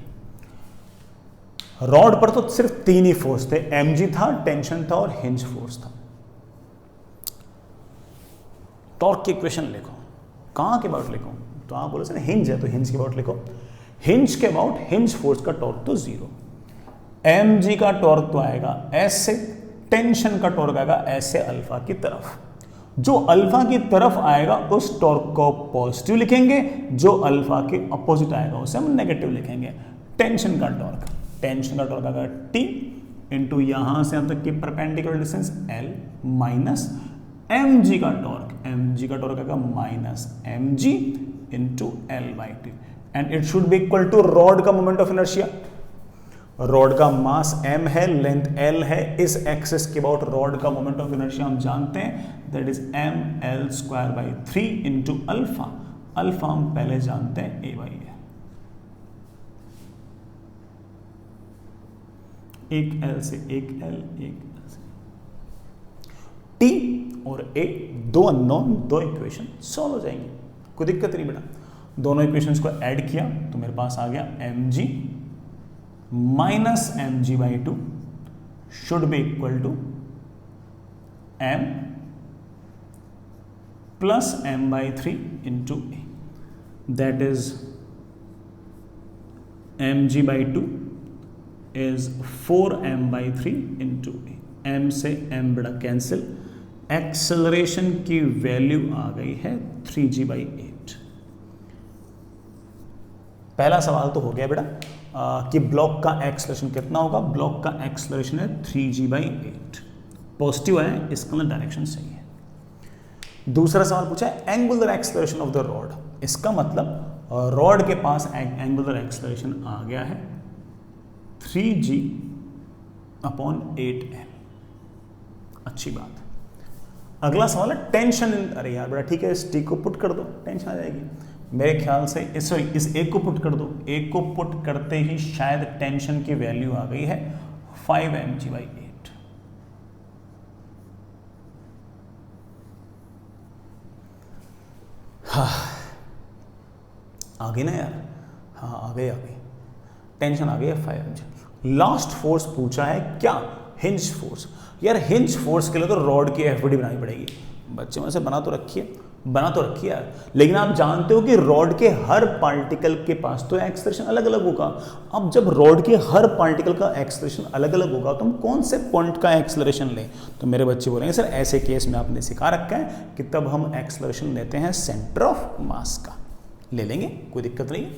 रॉड पर तो सिर्फ 3 ही फोर्स थे, mg था, टेंशन था और हिंज फोर्स था। टॉर्क की इक्वेशन लिखो, कहां के अबाउट लिखो? तो आप बोलो सर हिंज है तो हिंज के अबाउट लिखो। हिंज के अबाउट हिंज फोर्स का टॉर्क तो 0, mg का टॉर्क तो आएगा ऐसे, टेंशन का टॉर्क आएगा ऐसे अल्फा की तरफ। जो अल्फा की तरफ आएगा उस टॉर्क को पॉजिटिव लिखेंगे, जो अल्फा के अपोजिट आएगा उसे हम नेगेटिव लिखेंगे। टेंशन का टॉर्क आएगा T इंटू यहां से यहां तक की perpendicular distance L minus mg का टॉर्क आएगा minus mg into L/T, and it should be equal to rod का मोमेंट ऑफ इनर्शिया। रॉड का मास m है, लेंथ l है, इस एक्सिस के अबाउट रॉड का मोमेंट ऑफ इनर्शिया हम जानते हैं, that is ml² 3 into alpha. Alpha हम पहले जानते हैं a/l। एक l से एक l, एक l से t और a, दो अननोन, दो इक्वेशन सॉल्व हो जाएंगे, कोई दिक्कत नहीं बेटा। दोनों इक्वेशंस को ऐड किया तो मेरे पास आ गया mg minus mg/2 should be equal to m plus m/3 into a, that is mg/2 is 4m/3 into a। m से m बड़ा कैंसिल, एक्सेलरेशन की वैल्यू आ गई है 3g/8। पहला सवाल तो हो गया बेटा कि ब्लॉक का एक्सेलरेशन कितना होगा। ब्लॉक का एक्सेलरेशन है 3g/8, पॉजिटिव है, इसका डायरेक्शन सही है। दूसरा सवाल पूछा है angular acceleration of the rod. इसका मतलब और रॉड के पास एंगुलर एक्सेलरेशन आ गया है 3g/8l। अच्छी बात। अगला सवाल है टेंशन। अरे यार बड़ा ठीक है, इस टी को पुट कर दो, टेंशन आ जाएगी मेरे ख्याल से। इस एक को पुट कर दो, एक को पुट करते ही शायद टेंशन की वैल्यू आ गई है 5 mg/8। हाँ आ गई ना यार, हाँ आ गई टेंशन आ गई है 5 mg। लास्ट फोर्स पूछा है क्या? Hinge force. यार हिंज फोर्स के लिए तो रॉड की एफबीडी बनानी पड़ेगी। बच्चे में से बना तो रखी है यार, लेकिन आप जानते हो कि रॉड के हर पार्टिकल के पास तो एक्सेलरेशन अलग अलग होगा। अब जब रॉड के हर पार्टिकल का एक्सेलरेशन अलग अलग होगा तो हम कौन से पॉइंट का एक्सेलरेशन लें? तो मेरे बच्चे बोलेंगे सर ऐसे केस में आपने सिखा रखा है कि तब हम एक्सेलरेशन लेते हैं सेंटर ऑफ मास का। ले लेंगे, कोई दिक्कत नहीं है।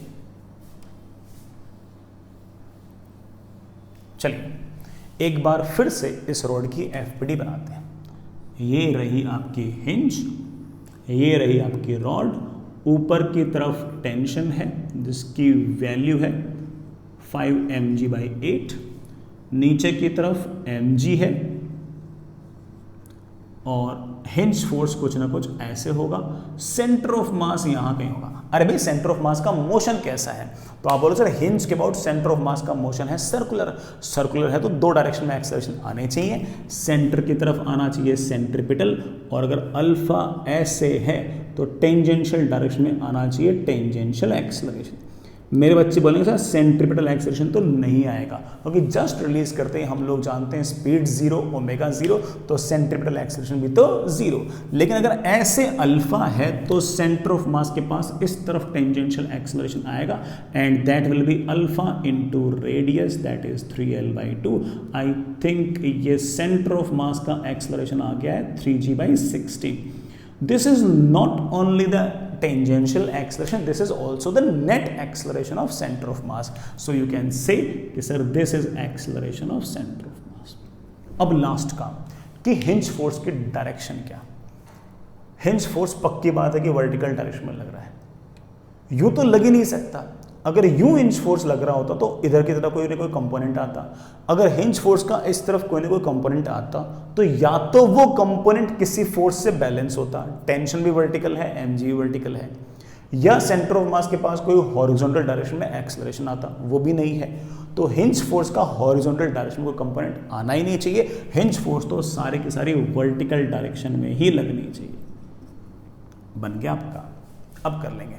चलिए एक बार फिर से इस रॉड की एफबीडी बनाते हैं। ये रही आपकी हिंज, ये रही आपकी रॉड, ऊपर की तरफ टेंशन है जिसकी वैल्यू है 5 mg/8, नीचे की तरफ mg है और हिंज फोर्स कुछ ना कुछ ऐसे होगा। सेंटर ऑफ मास यहां कहीं होगा। अरे भाई सेंटर ऑफ मास का मोशन कैसा है? तो आप बोलो सर हिंज के अबाउट सेंटर ऑफ मास का मोशन है सर्कुलर है तो दो डायरेक्शन में एक्सेलरेशन आने चाहिए। सेंटर की तरफ आना चाहिए सेंट्रिपिटल, और अगर अल्फा ऐसे है तो टेंजेंशियल डायरेक्शन में आना चाहिए टेंजेंशियल एक्सेलरेशन। मेरे बच्चे बोलेंगे सर सेंट्रिपिटल एक्सेलरेशन तो नहीं आएगा क्योंकि जस्ट रिलीज करते ही हम लोग जानते हैं स्पीड 0 ओमेगा 0, तो सेंट्रिपिटल एक्सेलरेशन भी तो 0। लेकिन अगर ऐसे अल्फा है तो सेंटर ऑफ मास के पास इस तरफ टेंजेंशियल एक्सेलरेशन आएगा and that will be alpha into radius that is 3l/2। I think ये सेंटर ऑफ मास का एक्सेलरेशन आ गया है 3g/16। This is not only the tangential acceleration, this is also the net acceleration of center of mass. So you can say कि sir this is acceleration of center of mass. अब last काम कि hinge force की direction क्या? Hinge force पक्की बात है कि वर्टिकल डायरेक्शन में लग रहा है, यूं तो लग ही नहीं सकता। अगर यूं हिंज फोर्स लग रहा होता तो इधर की तरफ कोई ना कोई कंपोनेंट आता। अगर हिंज फोर्स का इस तरफ कोई ना कोई कंपोनेंट आता तो या तो वो कंपोनेंट किसी फोर्स से बैलेंस होता, टेंशन भी वर्टिकल है mg भी वर्टिकल है, या सेंटर ऑफ मास के पास कोई हॉरिजॉन्टल डायरेक्शन में एक्सेलरेशन आता, वो भी नहीं है। तो हिंज फोर्स का हॉरिजॉन्टल डायरेक्शन में कोई कंपोनेंट आना ही नहीं चाहिए। हिंज फोर्स तो सारी की सारी वर्टिकल डायरेक्शन में ही लगनी चाहिए। बन गया आपका। अब कर लेंगे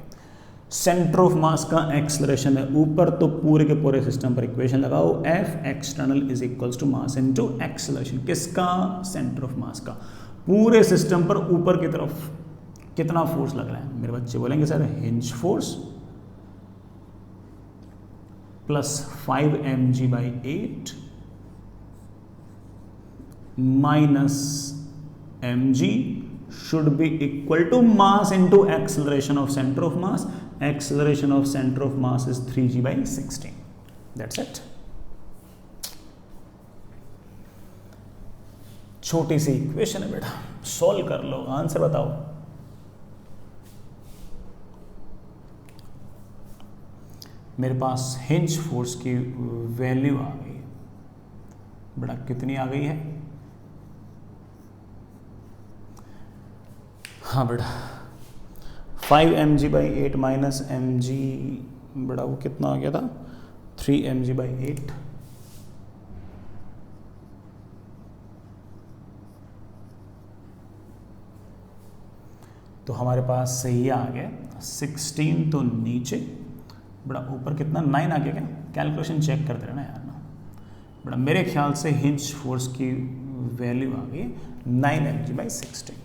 सेंटर ऑफ मास का एक्सेलरेशन है ऊपर, तो पूरे के पूरे सिस्टम पर इक्वेशन लगाओ F external is equals to mass into acceleration. किसका? सेंटर ऑफ मास का। पूरे सिस्टम पर ऊपर की तरफ कितना फोर्स लग रहा है? मेरे बच्चे बोलेंगे sir hinge force plus 5 mg/8 minus mg should be equal to mass into acceleration of center of mass. Acceleration of center of mass is 3g/16. That's it. छोटी सी इक्वेशन है बेटा, सॉल्व कर लो, आंसर बताओ। मेरे पास हिंज फोर्स की value आ गई बेटा, कितनी आ गई है? हाँ बेटा 5 mg/8 माइनस mg बेटा वो कितना आ गया था? 3 mg/8। तो हमारे पास सही आ गया 16, तो नीचे बड़ा ऊपर कितना 9 आ गया क्या? कैलकुलेशन चेक करते रहना यार ना बड़ा। मेरे ख्याल से हिंज फोर्स की वैल्यू आ गई 9 mg/16।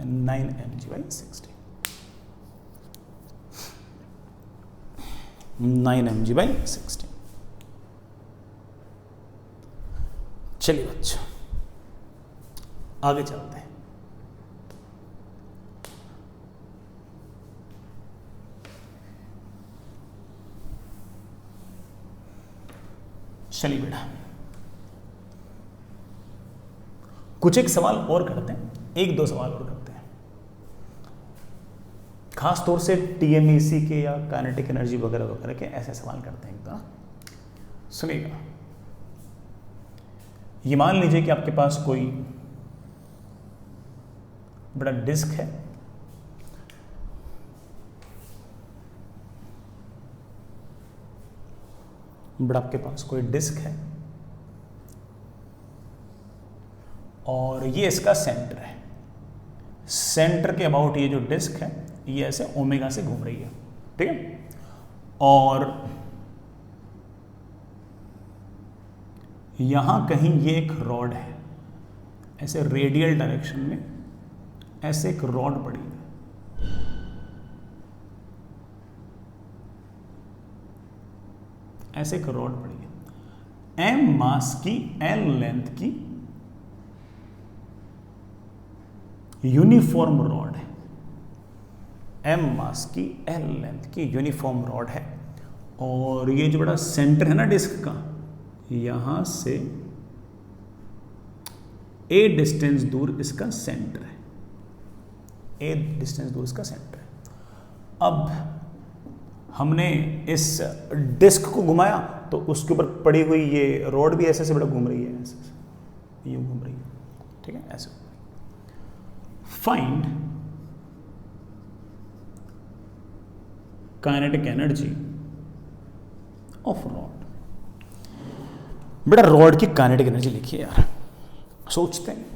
9 mg/16 9 mg/16। चलिए बच्चों आगे चलते हैं। चलिए बेटा कुछ एक सवाल और करते हैं, एक दो सवाल और करते हैं। खास तौर से टीएमएसी के या काइनेटिक एनर्जी वगैरह वगैरह के ऐसे सवाल करते हैं एकदम। सुनिएगा, ये मान लीजिए कि आपके पास कोई बड़ा डिस्क है, बड़ा आपके पास कोई डिस्क है और ये इसका सेंटर है। सेंटर के अबाउट ये जो डिस्क है ये ऐसे ओमेगा से घूम रही है, ठीक है। और यहां कहीं ये एक रॉड है, ऐसे रेडियल डायरेक्शन में ऐसे एक रॉड पड़ी है। ऐसे एक रॉड पड़ी है, एम मास की एल लेंथ की यूनिफॉर्म रॉड है। एम मास की एल लेंथ की यूनिफॉर्म रॉड है और ये जो बड़ा सेंटर है ना डिस्क का, यहां से ए डिस्टेंस दूर इसका सेंटर है। ए डिस्टेंस दूर इसका सेंटर है। अब हमने इस डिस्क को घुमाया तो उसके ऊपर पड़ी हुई ये रॉड भी ऐसे से बड़ा घूम रही है, ऐसे यूं घूम रही है, ठीक है, ऐसे। Find kinetic energy of rod. बेटा रॉड की काइनेटिक एनर्जी लिखिए यार। सोचते हैं,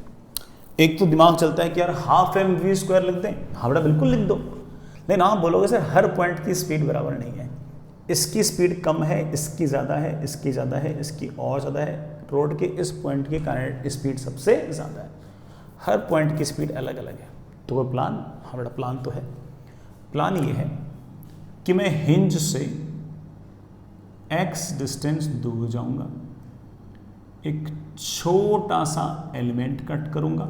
एक तो दिमाग चलता है कि यार हाफ एम वी स्क्वायर लिख दें। हाँ बेटा बिल्कुल लिख दो, लेकिन आप बोलोगे सर हर पॉइंट की स्पीड बराबर नहीं है, इसकी स्पीड कम है, इसकी ज़्यादा है, इसकी ज़्यादा है, इसकी और ज़्यादा है। रोड के इस पॉइंट की काइनेटिक स्पीड सबसे ज़्यादा है, हर पॉइंट की स्पीड अलग अलग है। तो वो प्लान, हाँ बेटा प्लान तो है। प्लान ये है कि मैं हिंज से x डिस्टेंस दूर जाऊंगा, एक छोटा सा एलिमेंट कट करूंगा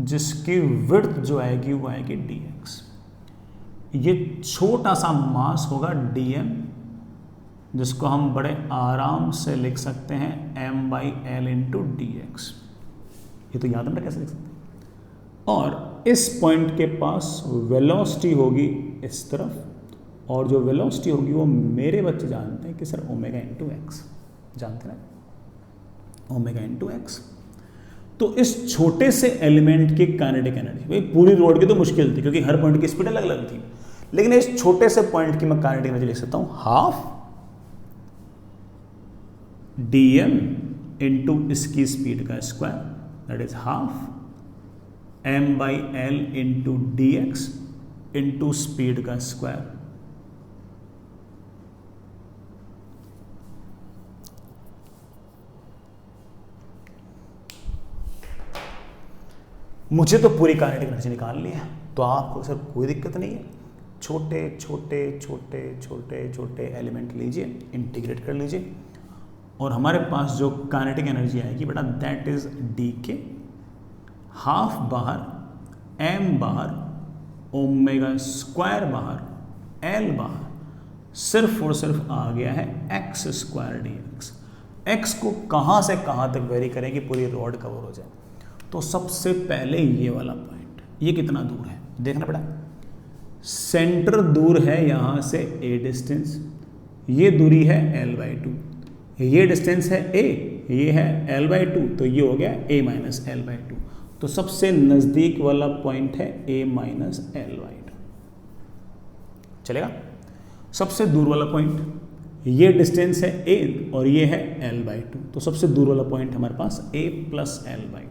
जिसकी विड्थ जो आएगी वो आएगी dx। ये छोटा सा मास होगा dm, जिसको हम बड़े आराम से लिख सकते हैं m/l इंटू dx। ये तो याद है कैसे लिख सकते हैं। और इस पॉइंट के पास वेलोसिटी होगी इस तरफ, और जो वेलोसिटी होगी वो मेरे बच्चे जानते हैं कि सर ओमेगा इंटू एक्स, जानते ना, ओमेगा इंटू एक्स। तो इस छोटे से एलिमेंट की काइनेटिक एनर्जी, भाई पूरी रोड की तो मुश्किल थी क्योंकि हर पॉइंट की स्पीड अलग अलग थी, लेकिन इस छोटे से पॉइंट की मैं काइनेटिक एनर्जी लिख सकता हूं हाफ dm इंटू इसकी स्पीड का square, that is half m/l into dx into speed का स्क्वायर। मुझे तो पूरी काइनेटिक एनर्जी निकालनी है, तो आपको सर कोई दिक्कत नहीं है, छोटे छोटे छोटे छोटे छोटे एलिमेंट लीजिए, इंटीग्रेट कर लीजिए और हमारे पास जो काइनेटिक एनर्जी आएगी बेटा दैट इज डी के हाफ बाहर, m बाहर, ओमेगा स्क्वायर बाहर, l बाहर, सिर्फ और सिर्फ आ गया है x स्क्वायर dx। x को कहाँ से कहाँ तक वेरी करें कि पूरी रॉड कवर हो जाए। तो सबसे पहले ये वाला पॉइंट, ये कितना दूर है देखना पड़ा, सेंटर दूर है यहाँ से a डिस्टेंस, ये दूरी है l/2, ये डिस्टेंस है a, ये है l/2, तो ये हो गया a माइनस l/2। तो सबसे नजदीक वाला पॉइंट है a माइनस l/2, चलेगा। सबसे दूर वाला पॉइंट, ये डिस्टेंस है a और ये है l/2, तो सबसे दूर वाला पॉइंट हमारे पास a plus l/2।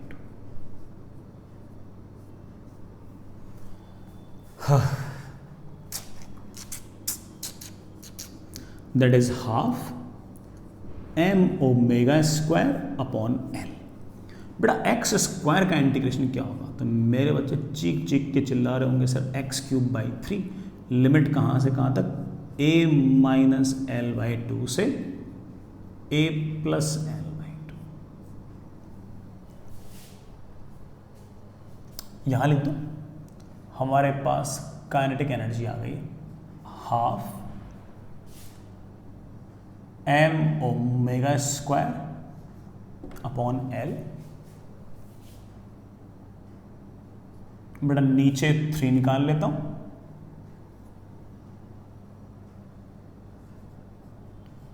That is half m omega square upon l। बेटा एक्स स्क्वायर का इंटीग्रेशन क्या होगा, तो मेरे बच्चे चीख चीख के चिल्ला रहे होंगे सर x³/3, लिमिट कहाँ से कहाँ तक, a माइनस l/2 से a प्लस l/2। यहां लिख दो, हमारे पास काइनेटिक एनर्जी आ गई half m omega square upon l। बेटा नीचे 3 निकाल लेता हूं,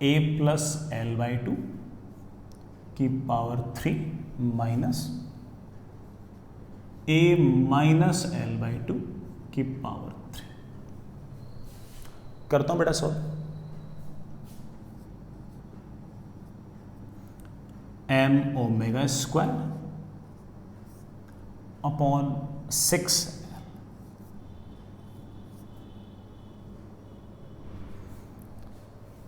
A plus L by two की power 3 minus A minus L by two की पावर 3। करता हूं बेटा solve. M omega square upon 6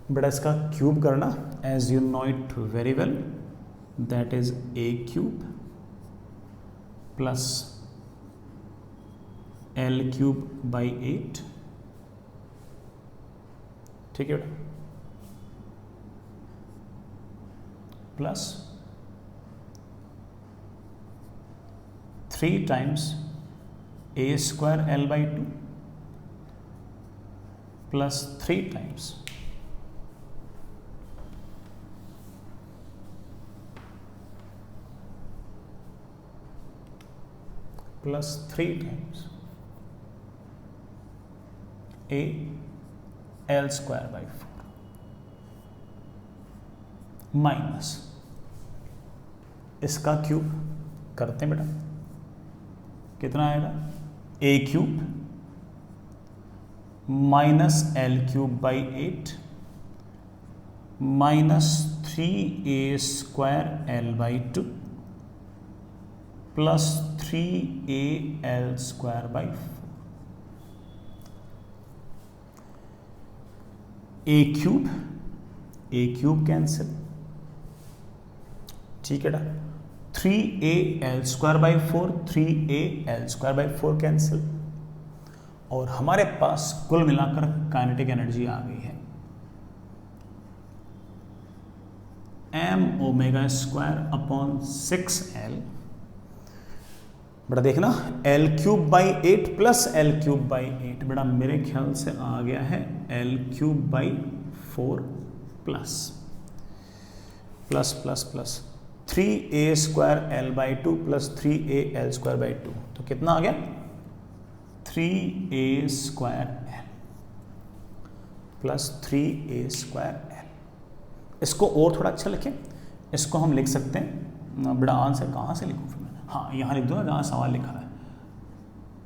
बेटा इसका क्यूब करना, as you know it very well, that is A cube plus L cube by 8। ठीक है बेटा, plus 3 times A square l by 2 plus 3 times a l square by 4 minus इसका cube करते हैं बेटा, कितना आएगा, a cube minus l cube by 8 minus 3 a square l by 2 plus 3 a l square by 4। A cube cancel, ठीक है बेटा, 3 a l square by 4, 3 a l square by 4 cancel, और हमारे पास कुल मिलाकर काइनेटिक एनर्जी आ गई है M omega square upon 6L। बेटा देखना, L cube by 8 plus L cube by 8, बेटा मेरे ख्याल से आ गया है L cube by 4 plus plus plus plus 3 a square l by 2 plus 3 a l square by 2, तो कितना आ गया, 3 a square L plus 3 a square L. इसको और थोड़ा अच्छा लिखें, इसको हम लिख सकते हैं, बेटा आंसर कहाँ से लिखूँ फिर मैं, हाँ यहाँ लिख दो जहाँ सवाल लिखा है,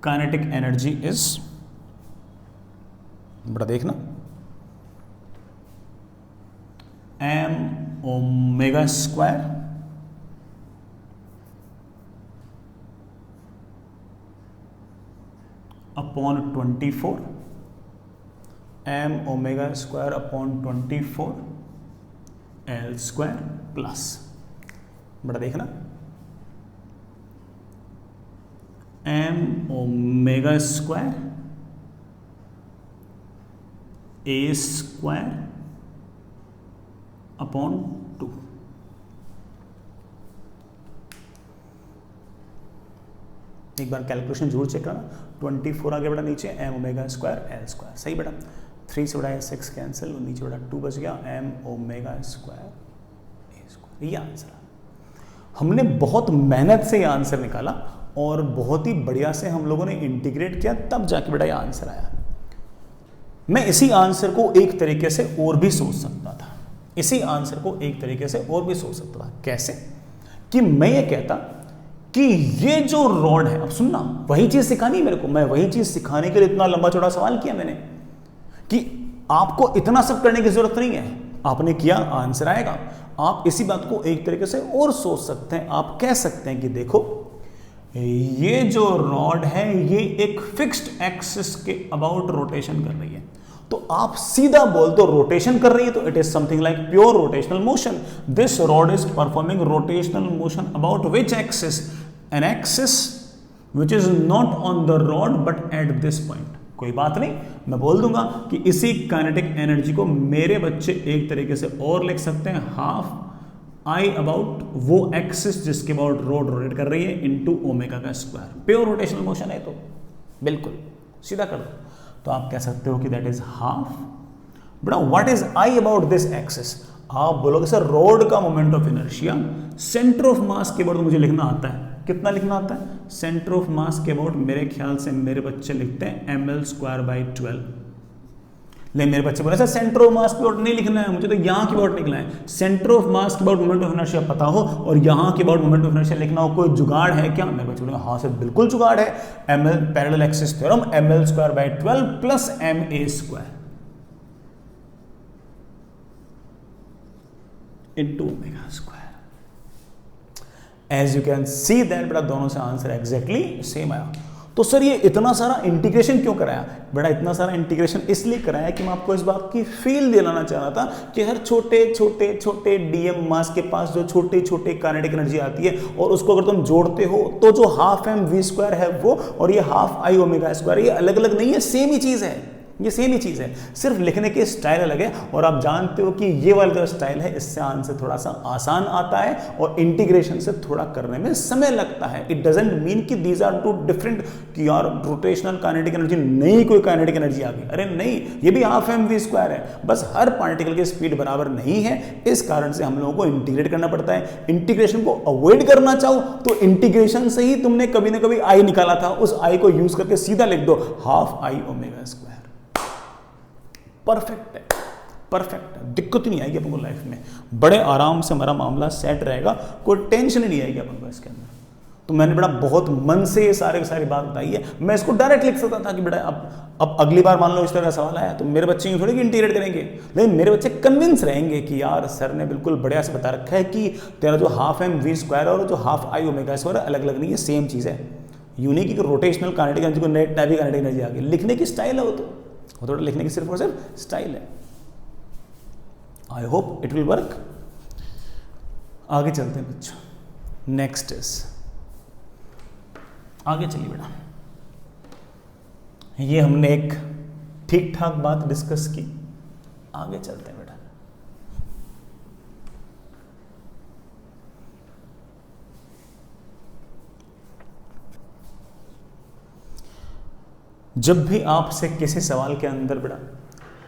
काइनेटिक एनर्जी इज, बेटा देखना, M omega square upon 24, M omega square upon 24 L square plus, बेटा देखना, M omega square A square upon 2। एक बार कैलकुलेशन जरूर चेक करना, 24 आ गया बेटा नीचे, M omega square L square, सही बेटा, 3 से बड़ा 6 कैंसिल, और नीचे बेटा 2 बच गया, M omega square A square. ये आंसर हमने बहुत मेहनत से ये आंसर निकाला और बहुत ही बढ़िया से हम लोगों ने इंटीग्रेट किया, तब जाके बेटा ये आंसर आया। मैं इसी आंसर को एक तरीके से और भी सोच सकता था, इसी आंसर को एक तरीके से और भी सोच सकता था। कैसे? कि मैं ये कहता कि ये जो रॉड है, अब सुनना, वही चीज सिखानी मेरे को, मैं वही चीज सिखाने के लिए इतना लंबा चौड़ा सवाल किया मैंने कि आपको इतना सब करने की जरूरत नहीं है, आपने किया आंसर आएगा। आप इसी बात को एक तरीके से और सोच सकते हैं, आप कह सकते हैं कि देखो ये जो रॉड है ये एक फिक्स्ड एक्सिस के अबाउट रोटेशन कर रही है, तो आप सीधा बोल दो रोटेशन कर रही है तो it is something like pure rotational motion. This rod is performing rotational motion about which axis, an axis which is not on the rod but at this point. कोई बात नहीं, मैं बोल दूंगा कि इसी काइनेटिक एनर्जी को मेरे बच्चे एक तरीके से और लिख सकते हैं, हाफ आई अबाउट वो एक्सिस जिसके अबाउट रोड रोटेट कर रही है इनटू ओमेगा का स्क्वायर। प्योर रोटेशनल मोशन है तो बिल्कुल सीधा कर दो, तो आप कह सकते हो कि दैट इज हाफ। बड़ा what is I about this axis, आप बोलोगे सर रोड का moment of inertia centre of मास के अबाउट मुझे लिखना आता है। कितना लिखना आता है? सेंटर ऑफ मास के अबाउट मेरे ख्याल से मेरे बच्चे लिखते हैं ml² by 12। लेकिन मेरे बच्चे बोले सर सेंटर ऑफ मास की अबाउट नहीं लिखना है, मुझे तो यहाँ की अबाउट लिखना है। सेंटर ऑफ मास की अबाउट मोमेंट ऑफ इनर्शिया पता हो और यहाँ की अबाउट मोमेंट ऑफ इनर्शिया लिखना हो, कोई जुगाड़ है क्या? मेरे बच्चे बोले हाँ सर बिल्कुल जुगाड़ है, ml parallel axis theorem ml²/12 plus ma² into ω²। As you can see that बेटा दोनों से आंसर एग्जैक्टली सेम आया। तो सर ये इतना सारा इंटीग्रेशन क्यों कराया? बेटा इतना सारा इंटीग्रेशन इसलिए कराया कि मैं आपको इस बात की फील दिलाना चाह रहा था कि हर छोटे छोटे छोटे डीएम मास के पास जो छोटे छोटे काइनेटिक एनर्जी आती है और उसको अगर तुम जोड़ते हो तो जो हाफ एम वी स्क्वायर है वो और ये हाफ आई ओमेगा स्क्वायर, ये अलग अलग नहीं है, सेम ही चीज है, ये सेम ही चीज है, सिर्फ लिखने के स्टाइल अलग है। और आप जानते हो कि ये वाला जो स्टाइल है इससे आंसर थोड़ा सा आसान आता है और इंटीग्रेशन से थोड़ा करने में समय लगता है। इट डजंट मीन कि दीज आर टू डिफरेंट, कि यार रोटेशनल काइनेटिक एनर्जी नहीं कोई काइनेटिक एनर्जी आ गई, अरे नहीं, ये भी हाफ एम वी स्क्वायर है, बस हर पार्टिकल की स्पीड बराबर नहीं है, इस कारण से हम लोगों को इंटीग्रेट करना पड़ता है। इंटीग्रेशन को अवॉइड करना चाहो तो इंटीग्रेशन से ही तुमने कभी ना कभी आई निकाला था, उस आई को यूज करके सीधा लिख दो half I omega square. Perfect है, परफेक्ट है, दिक्कत ही नहीं आएगी अपन को लाइफ में, बड़े आराम से हमारा मामला सेट रहेगा, कोई टेंशन ही नहीं आएगी अपन को इसके अंदर। तो मैंने बेटा बहुत मन से ये सारी बात बताई है। मैं इसको डायरेक्ट लिख सकता था कि बेटा अब अगली बार मान लो इस तरह का सवाल आया तो मेरे बच्चे थोड़ी कि इंटीग्रेट करेंगे, लेकिन मेरे बच्चे कन्विंस रहेंगे कि यार सर ने बिल्कुल बढ़िया से बता रखा है कि तेरा जो हाफ एम वी स्क्वायर और जो हाफ आई ओमेगा स्क्वायर अलग अलग नहीं है, सेम चीज़ है। यूनिक की रोटेशनल काइनेटिक एनर्जी को नेट टाइप काइनेटिक एनर्जी आ गई, लिखने की स्टाइल है वो थोड़ा लिखने की सिर्फ और सिर्फ स्टाइल है। I hope it will work. आगे चलते हैं बच्चों, नेक्स्ट इज, आगे चलिए बेटा, ये हमने एक ठीक ठाक बात डिस्कस की, आगे चलते हैं बेटा। जब भी आपसे किसी सवाल के अंदर बेटा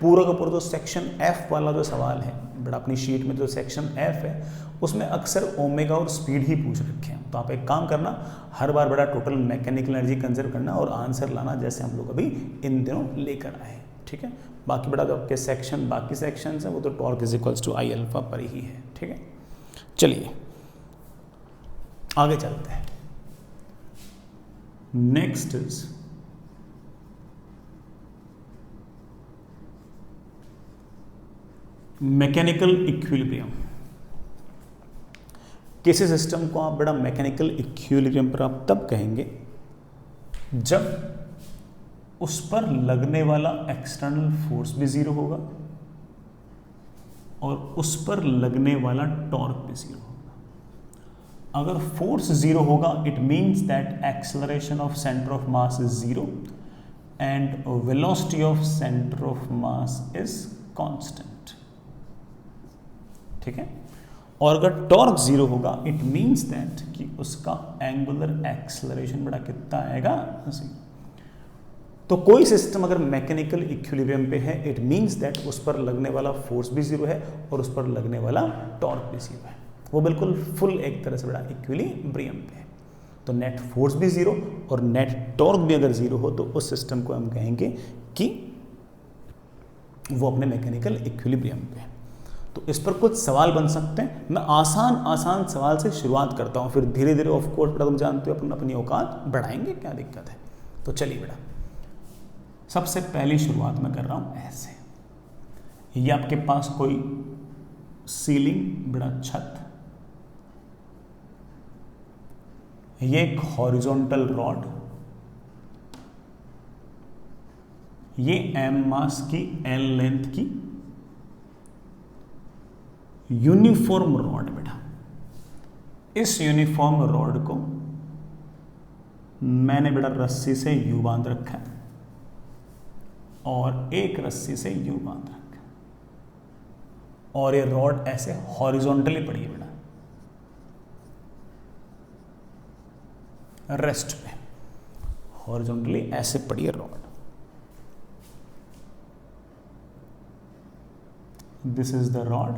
पूरा का पूरा जो सेक्शन एफ वाला जो सवाल है बेटा, अपनी शीट में जो सेक्शन एफ है उसमें अक्सर ओमेगा और स्पीड ही पूछ रखे हैं, तो आप एक काम करना, हर बार बेटा टोटल मैकेनिकल एनर्जी कंसिडर करना और आंसर लाना जैसे हम लोग अभी इन दिनों लेकर आए, ठीक है। बाकी बेटा जो आपके सेक्शन बाकी सेक्शन है वो तो torque is equals to I alpha पर ही है, ठीक है। चलिए आगे चलते हैं। Next is mechanical equilibrium. किसी सिस्टम को आप बड़ा मैकेनिकल इक्विलिब्रियम पर आप तब कहेंगे जब उस पर लगने वाला एक्सटर्नल फोर्स भी जीरो होगा और उस पर लगने वाला टॉर्क भी जीरो होगा। अगर फोर्स जीरो होगा it means that acceleration of centre of mass is zero and velocity of centre of mass is constant, ठीक है। और अगर टॉर्क जीरो होगा इट मींस दैट कि उसका एंगुलर एक्सेलरेशन बड़ा कितना आएगा, तो कोई सिस्टम अगर मैकेनिकल इक्विलिब्रियम पे है इट मींस दैट उस पर लगने वाला फोर्स भी जीरो है और उस पर लगने वाला टॉर्क भी जीरो है, वो बिल्कुल फुल एक तरह से बड़ा इक्विलिब्रियम पे है। तो नेट फोर्स भी जीरो और नेट टॉर्क भी अगर जीरो हो तो उस सिस्टम को हम कहेंगे कि वो अपने मैकेनिकल इक्विलिब्रियम पे है। तो इस पर कुछ सवाल बन सकते हैं, मैं आसान सवाल से शुरुआत करता हूँ, फिर धीरे धीरे ऑफ कोर्स बेटा तुम जानते हो अपन अपनी औकात बढ़ाएंगे, क्या दिक्कत है। तो चलिए बेटा सबसे पहली शुरुआत मैं कर रहा हूँ ऐसे, ये आपके पास कोई सीलिंग बड़ा छत, ये एक हॉरिजॉन्टल रॉड, ये एम मास की एल लेंथ की यूनिफॉर्म रॉड बेटा, इस यूनिफॉर्म रॉड को मैंने बेटा रस्सी से यू बांध रखा है और एक रस्सी से यू बांध रखा है और ये रॉड ऐसे हॉरिजॉन्टली पड़ी है बेटा रेस्ट पे, हॉरिजॉन्टली ऐसे पड़ी है rod. This is the rod,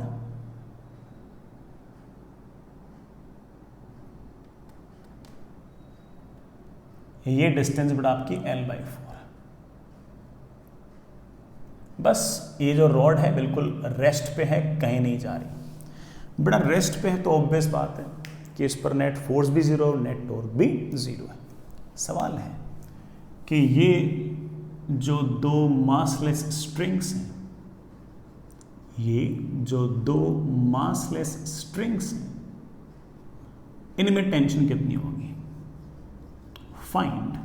ये डिस्टेंस बेटा आपकी L/4 है। बस ये जो रॉड है बिल्कुल रेस्ट पे है, कहीं नहीं जा रही। बेटा रेस्ट पे है तो ऑब्वियस बात है कि इस पर नेट फोर्स भी जीरो, नेट टॉर्क भी जीरो है। सवाल है कि ये जो दो मासलेस स्ट्रिंग्स हैं, ये जो दो मासलेस स्ट्रिंग्स हैं, इनमें टेंशन कितनी होगी? फाइंड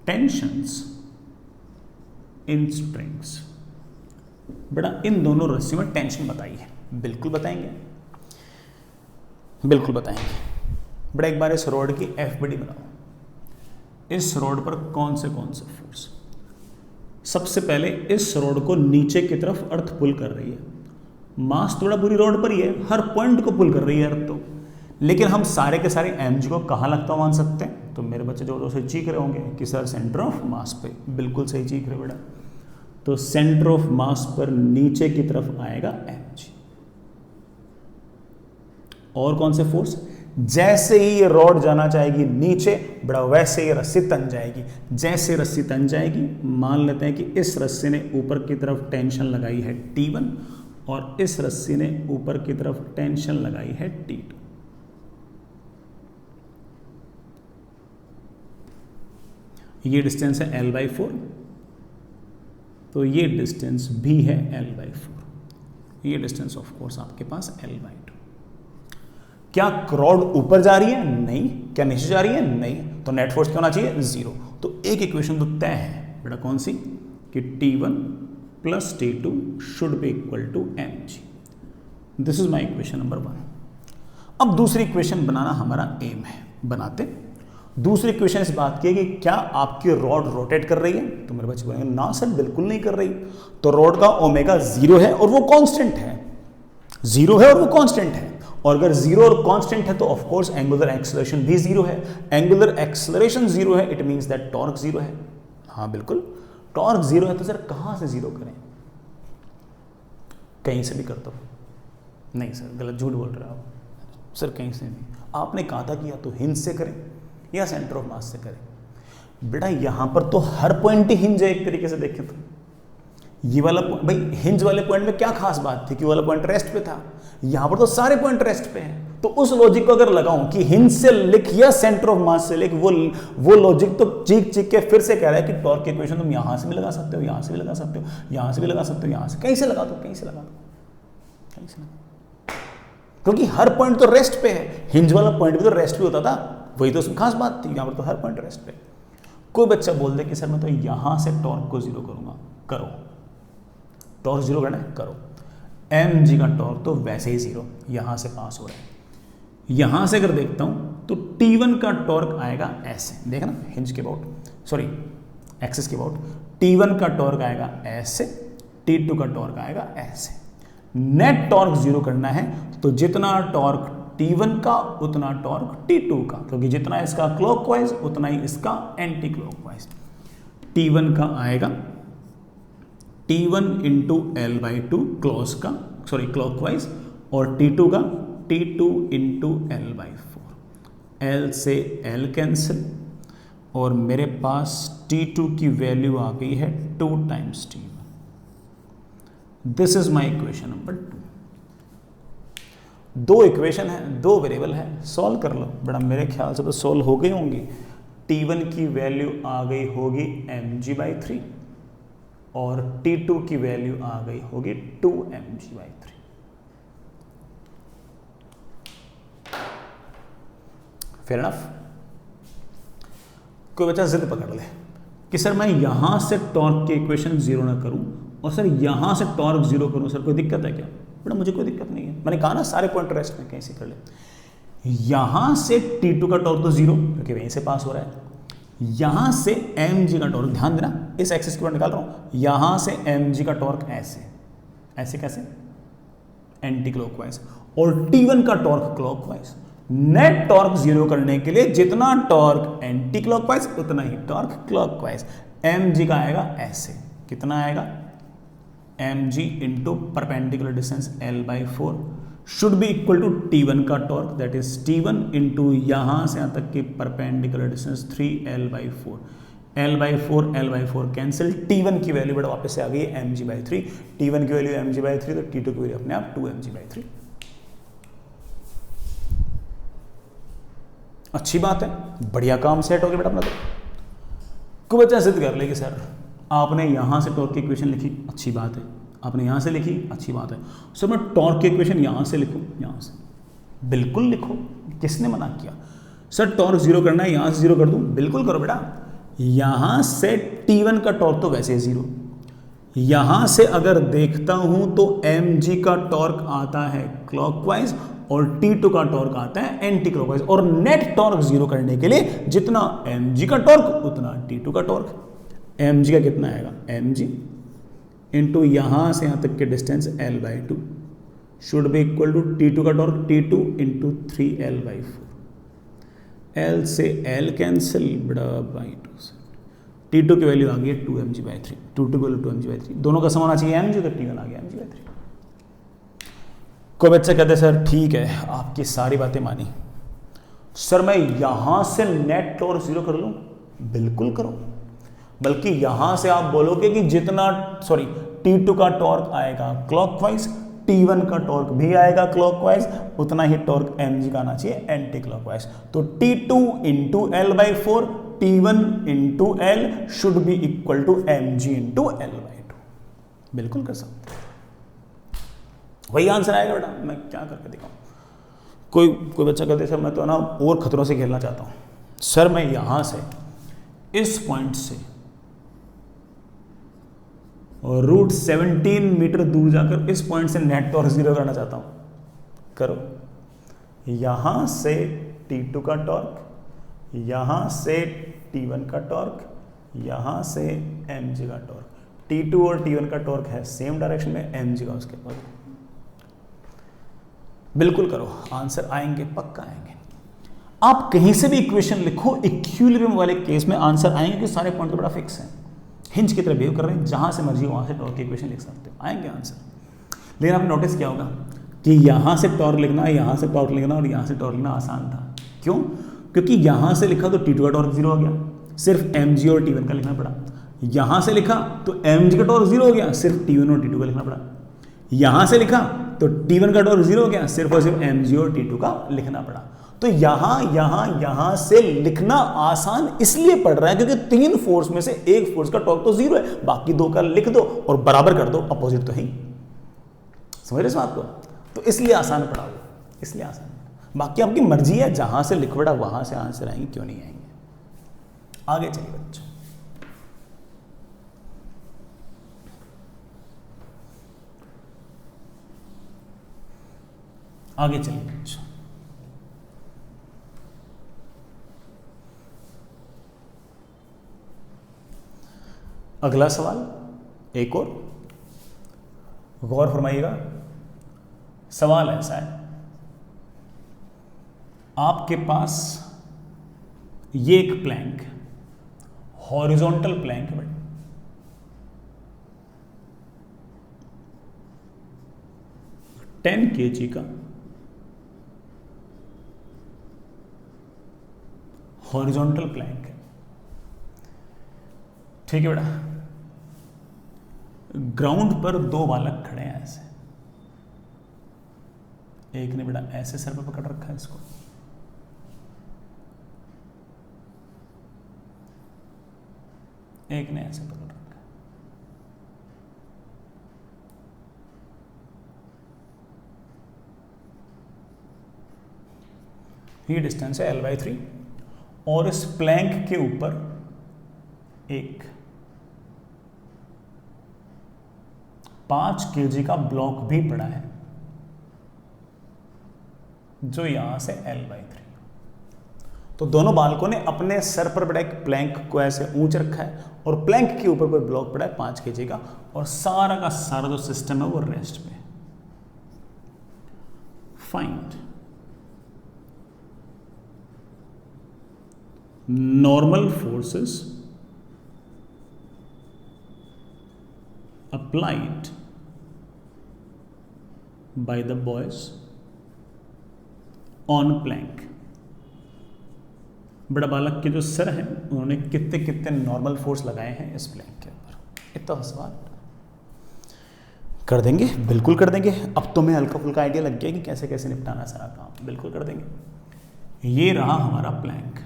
टेंशंस इन स्ट्रिंग्स। बेटा इन दोनों रस्सियों में टेंशन बताइए। बिल्कुल बताएंगे, बिल्कुल बताएंगे। बेटा एक बार इस रॉड की एफबीडी बनाओ। इस रॉड पर कौन से फोर्स? सबसे पहले इस रॉड को नीचे की तरफ अर्थ पुल कर रही है। मास थोड़ा पूरी रॉड पर ही है, हर पॉइंट को पुल कर रही है अर्थ तो। लेकिन हम सारे के सारे mg को कहाँ लगता मान सकते हैं? तो मेरे बच्चे जो से चीख रहे होंगे कि सर सेंटर ऑफ मास पे। बिल्कुल सही चीख रहे बेटा। तो सेंटर ऑफ मास पर नीचे की तरफ आएगा mg। और कौन से फोर्स? जैसे ही ये रॉड जाना चाहेगी नीचे बड़ा, वैसे ये रस्सी तन जाएगी। जैसे रस्सी तन जाएगी, मान लेते हैं कि इस रस्सी ने ऊपर की तरफ टेंशन लगाई है T1 और इस रस्सी ने ऊपर की तरफ टेंशन लगाई है T2। ये डिस्टेंस है L/4, तो ये डिस्टेंस भी है L/4। ये डिस्टेंस ऑफ कोर्स आपके पास L/2। क्या रॉड ऊपर जा रही है? नहीं। क्या नीचे जा रही है? नहीं। तो नेट फोर्स क्या होना चाहिए? जीरो। तो एक इक्वेशन तो तय है बेटा, कौन सी? कि T1 + T2 should be equal to mg। This is my equation number 1। अब दूसरी इक्वेशन बनाना हमारा एम है, बनाते। दूसरी इक्वेशन इस बात की है कि क्या आपकी रॉड रोटेट कर रही है? तो मेरे बच्चे बोलेंगे ना सर बिल्कुल नहीं कर रही। तो रॉड का ओमेगा जीरो है और वो कांस्टेंट है। जीरो है और वो कांस्टेंट है। और अगर जीरो और कांस्टेंट है तो ऑफ कोर्स एंगुलर एक्सेलरेशन भी जीरो है। एंगुलर एक्सेलरेशन जीरो है, it means that torque zero है। हाँ बिल्कुल, टॉर्क जीरो है। तो सर कहां से जीरो करें? कहीं से भी कर दो। नहीं सर, गलत, झूठ बोल रहे हो आप। सर कहीं से नहीं। आपने कहा था कि या तो हिंज से करें या सेंटर ऑफ मास से करें। बेटा यहां पर तो हर पॉइंट ही हिंज है एक तरीके से देखें तो। ये वाला भाई हिंज वाले पॉइंट में क्या खास बात थी कि वाला पॉइंट रेस्ट पे था? यहां पर तो सारे पॉइंट रेस्ट पे हैं। तो उस लॉजिक को अगर लगाऊं कि हिंज से लिख या सेंटर ऑफ मास से लिख, वो लॉजिक तो चीख चीख के फिर से कह रहा है कि टॉर्क की इक्वेशन तुम यहां से भी लगा सकते हो, यहां से भी लगा सकते हो, यहां से भी लगा सकते हो, यहां से कहीं से लगा दो, कहीं से लगा दो, कहीं से लगा। क्योंकि हर पॉइंट तो रेस्ट पे है। हिंज वाला पॉइंट भी तो रेस्ट पे होता था, वही तो उसमें खास बात थी। यहां पर तो हर पॉइंट रेस्ट पे। कोई बच्चा बोल दे कि सर मैं तो यहां से टॉर्क को जीरो करूंगा, करो। टॉर्क जीरो करना है, करो। mg का टॉर्क तो वैसे ही जीरो, यहां से पास हो रहा है। यहां से अगर देखता हूं तो T1 का टॉर्क आएगा ऐसे, देखना हिंज के अबाउट, सॉरी एक्सिस के अबाउट। T1 का टॉर्क आएगा ऐसे, T2 का टॉर्क आएगा ऐसे। नेट टॉर्क जीरो करना है तो जितना टॉर्क T1 का उतना टॉर्क T2 का, क्योंकि जितना इसका क्लॉकवाइज उतना ही इसका एंटी क्लॉकवाइज। T1 का आएगा T1 इंटू L/2 क्लॉकवाइज, और T2 का T2 इंटू L/4। L से L कैंसिल, और मेरे पास T2 की वैल्यू आ गई है 2 times T1। This is my equation number 2। दो इक्वेशन है, दो वेरिएबल है, सॉल्व कर लो। बड़ा मेरे ख्याल से तो सॉल्व हो गई होंगी। T1 की वैल्यू आ गई होगी mg/3 और T2 की वैल्यू आ गई होगी 2mg/3। Fair enough. कोई बच्चा जिद पकड़ ले कि सर मैं यहां से टॉर्क की इक्वेशन जीरो ना करूं और सर यहां से टॉर्क जीरो करूं, सर कोई दिक्कत है क्या? बेटा मुझे कोई दिक्कत नहीं है, मैंने कहा ना सारे पॉइंट रेस्ट में, कहीं से कर ले। यहां से T2 का टॉर्क तो जीरो क्योंकि वहीं से पास हो रहा है। यहां से mg का टॉर्क, ध्यान देना इस एक्सिस की ओर निकाल रहा हूं, यहां से mg का टॉर्क ऐसे, ऐसे कैसे? एंटी क्लॉकवाइज, और T1 का torque clockwise. Net torque zero करने के लिए जितना टॉर्क एंटी क्लॉकवाइज उतना ही टॉर्क क्लॉकवाइज। mg का आएगा ऐसे, कितना आएगा? mg into perpendicular distance L/4 should be equal to T1 का torque, that is T1 into यहां से यहां तक की perpendicular distance 3L/4। L/4 cancel, T1 की वैल्यू बेटा वापस से आ गई mg/3, T1 की वैल्यू mg/3, तो T2 की वैल्यू अपने आप 2mg/3। अच्छी बात है, बढ़िया काम सेट हो गया बेटा अपना। तो कोई बच्चा जिद कर ले कि सर आपने यहां से टॉर्क की इक्वेशन लिखी, अच्छी बात है, आपने यहां से लिखी, अच्छी बात है, सर मैं टॉर्क की इक्वेशन यहां से लिखूं, यहां से बिल्कुल लिखो, किसने मना किया? सर टॉर्क जीरो करना है, यहां से जीरो कर दूं, बिल्कुल करो बेटा। यहां से T1 का टॉर्क तो वैसे जीरो, यहां से अगर देखता हूं तो mg का टॉर्क आता है क्लॉकवाइज और T2 का टॉर्क आता है एंटी क्लॉकवाइज, और नेट टॉर्क जीरो करने के लिए जितना mg का टॉर्क उतना T2 का टॉर्क। mg का कितना आएगा, mg इंटू यहां से यहां तक के distance L/2 should be equal to T2 का torque, T2 into 3L/4, L से L कैंसिल बड़ा बाई 2 से T2 की वैल्यू आ गई है 2mg/3, T2 की वैल्यू 2mg/3, दोनों का सम होना चाहिए mg, तो T1 आ गया mg/3। कोई बच्चा कहते हैं सर ठीक है आपकी सारी बातें मानी, सर मैं यहां से नेट टॉर्क जीरो कर लूं, बिल्कुल करो, बल्कि यहां से आप बोलोगे कि जितना T2 का टॉर्क आएगा क्लॉकवाइज, T1 का टॉर्क भी आएगा क्लॉकवाइज, उतना ही टॉर्क mg का आना चाहिए एंटी क्लॉकवाइज, तो T2 into L/4, T1 into L should be equal to mg into L/2, बिल्कुल कर सकते, वही आंसर आएगा बेटा। मैं क्या करके दिखाऊं? कोई बच्चा कहते सर मैं तो ना और खतरों से खेलना चाहता हूं, सर मैं यहां से इस पॉइंट से और रूट 17 मीटर दूर जाकर इस पॉइंट से नेट टॉर्क जीरो करना चाहता हूं, करो। यहां से T2 का टॉर्क, यहां से T1 का टॉर्क, यहां से mg का टॉर्क, T2 और T1 का टॉर्क है सेम डायरेक्शन में, mg का उसके बाद, बिल्कुल करो, आंसर आएंगे, पक्का आएंगे। आप कहीं से भी इक्वेशन लिखो, इक्विलिब्रियम वाले केस में आंसर आएंगे कि सारे पॉइंट तो बड़ा फिक्स है, हिंज की तरह बिहेव कर रहे हैं, जहां से मर्जी वहां से टॉर्क की इक्वेशन लिख सकते हो, आएंगे आंसर। लेकिन आपने नोटिस किया होगा कि यहां से टॉर्क लिखना, यहां से टॉर्क लिखना और यहां से टॉर्क लिखना आसान था, क्यों? क्योंकि यहां से लिखा तो T2 का टॉर्क जीरो हो गया, सिर्फ mg और T1 का लिखना पड़ा, यहां से लिखा तो mg का टॉर्क जीरो हो गया, सिर्फ T1 और T2 का लिखना पड़ा, यहां से लिखा तो T1 का टॉर्क जीरो हो गया, सिर्फ और सिर्फ mg और T2 का लिखना पड़ा। तो यहां से लिखना आसान इसलिए पड़ रहा है क्योंकि तीन फोर्स में से एक फोर्स का टॉर्क तो जीरो है, बाकी दो का लिख दो और बराबर कर दो, अपोजिट तो है, समझ रहे इस बात को? तो इसलिए आसान पड़ा वो, इसलिए आसान। बाकी आपकी मर्जी है, जहां से लिखो बेटा वहां से आंसर आएंगे, क्यों नहीं आएंगे। आगे चलिए बच्चों, आगे चलिए बच्चों, अगला सवाल एक और गौर फरमाइएगा। सवाल ऐसा है, आपके पास ये एक प्लैंक, हॉरिजॉन्टल प्लैंक है बेटा, टेन kg का हॉरिजॉन्टल प्लैंक है, ठीक है बेटा। ग्राउंड पर दो बालक खड़े हैं ऐसे, एक ने बेटा ऐसे सर पे पकड़ रखा है इसको, एक ने ऐसे पकड़ रखा है। ये डिस्टेंस है L/3 और इस प्लैंक के ऊपर एक 5 kg का ब्लॉक भी पड़ा है जो यहां से L/3। तो दोनों बालकों ने अपने सर पर बड़ा एक प्लैंक को ऐसे ऊंच रखा है और प्लैंक के ऊपर कोई ब्लॉक पड़ा है 5 kg का, और सारा का सारा जो सिस्टम है वो रेस्ट पे। Find normal forces applied by the boys on plank बड़ा बालक के जो सर हैं उन्होंने कितने कितने नॉर्मल फोर्स लगाए हैं इस प्लैंक के ऊपर। इतना सवाल कर देंगे, बिल्कुल कर देंगे। अब तो मैं हल्का फुल्का आइडिया लग गया कि कैसे कैसे निपटाना सारा काम, बिल्कुल कर देंगे। ये रहा हमारा प्लैंक,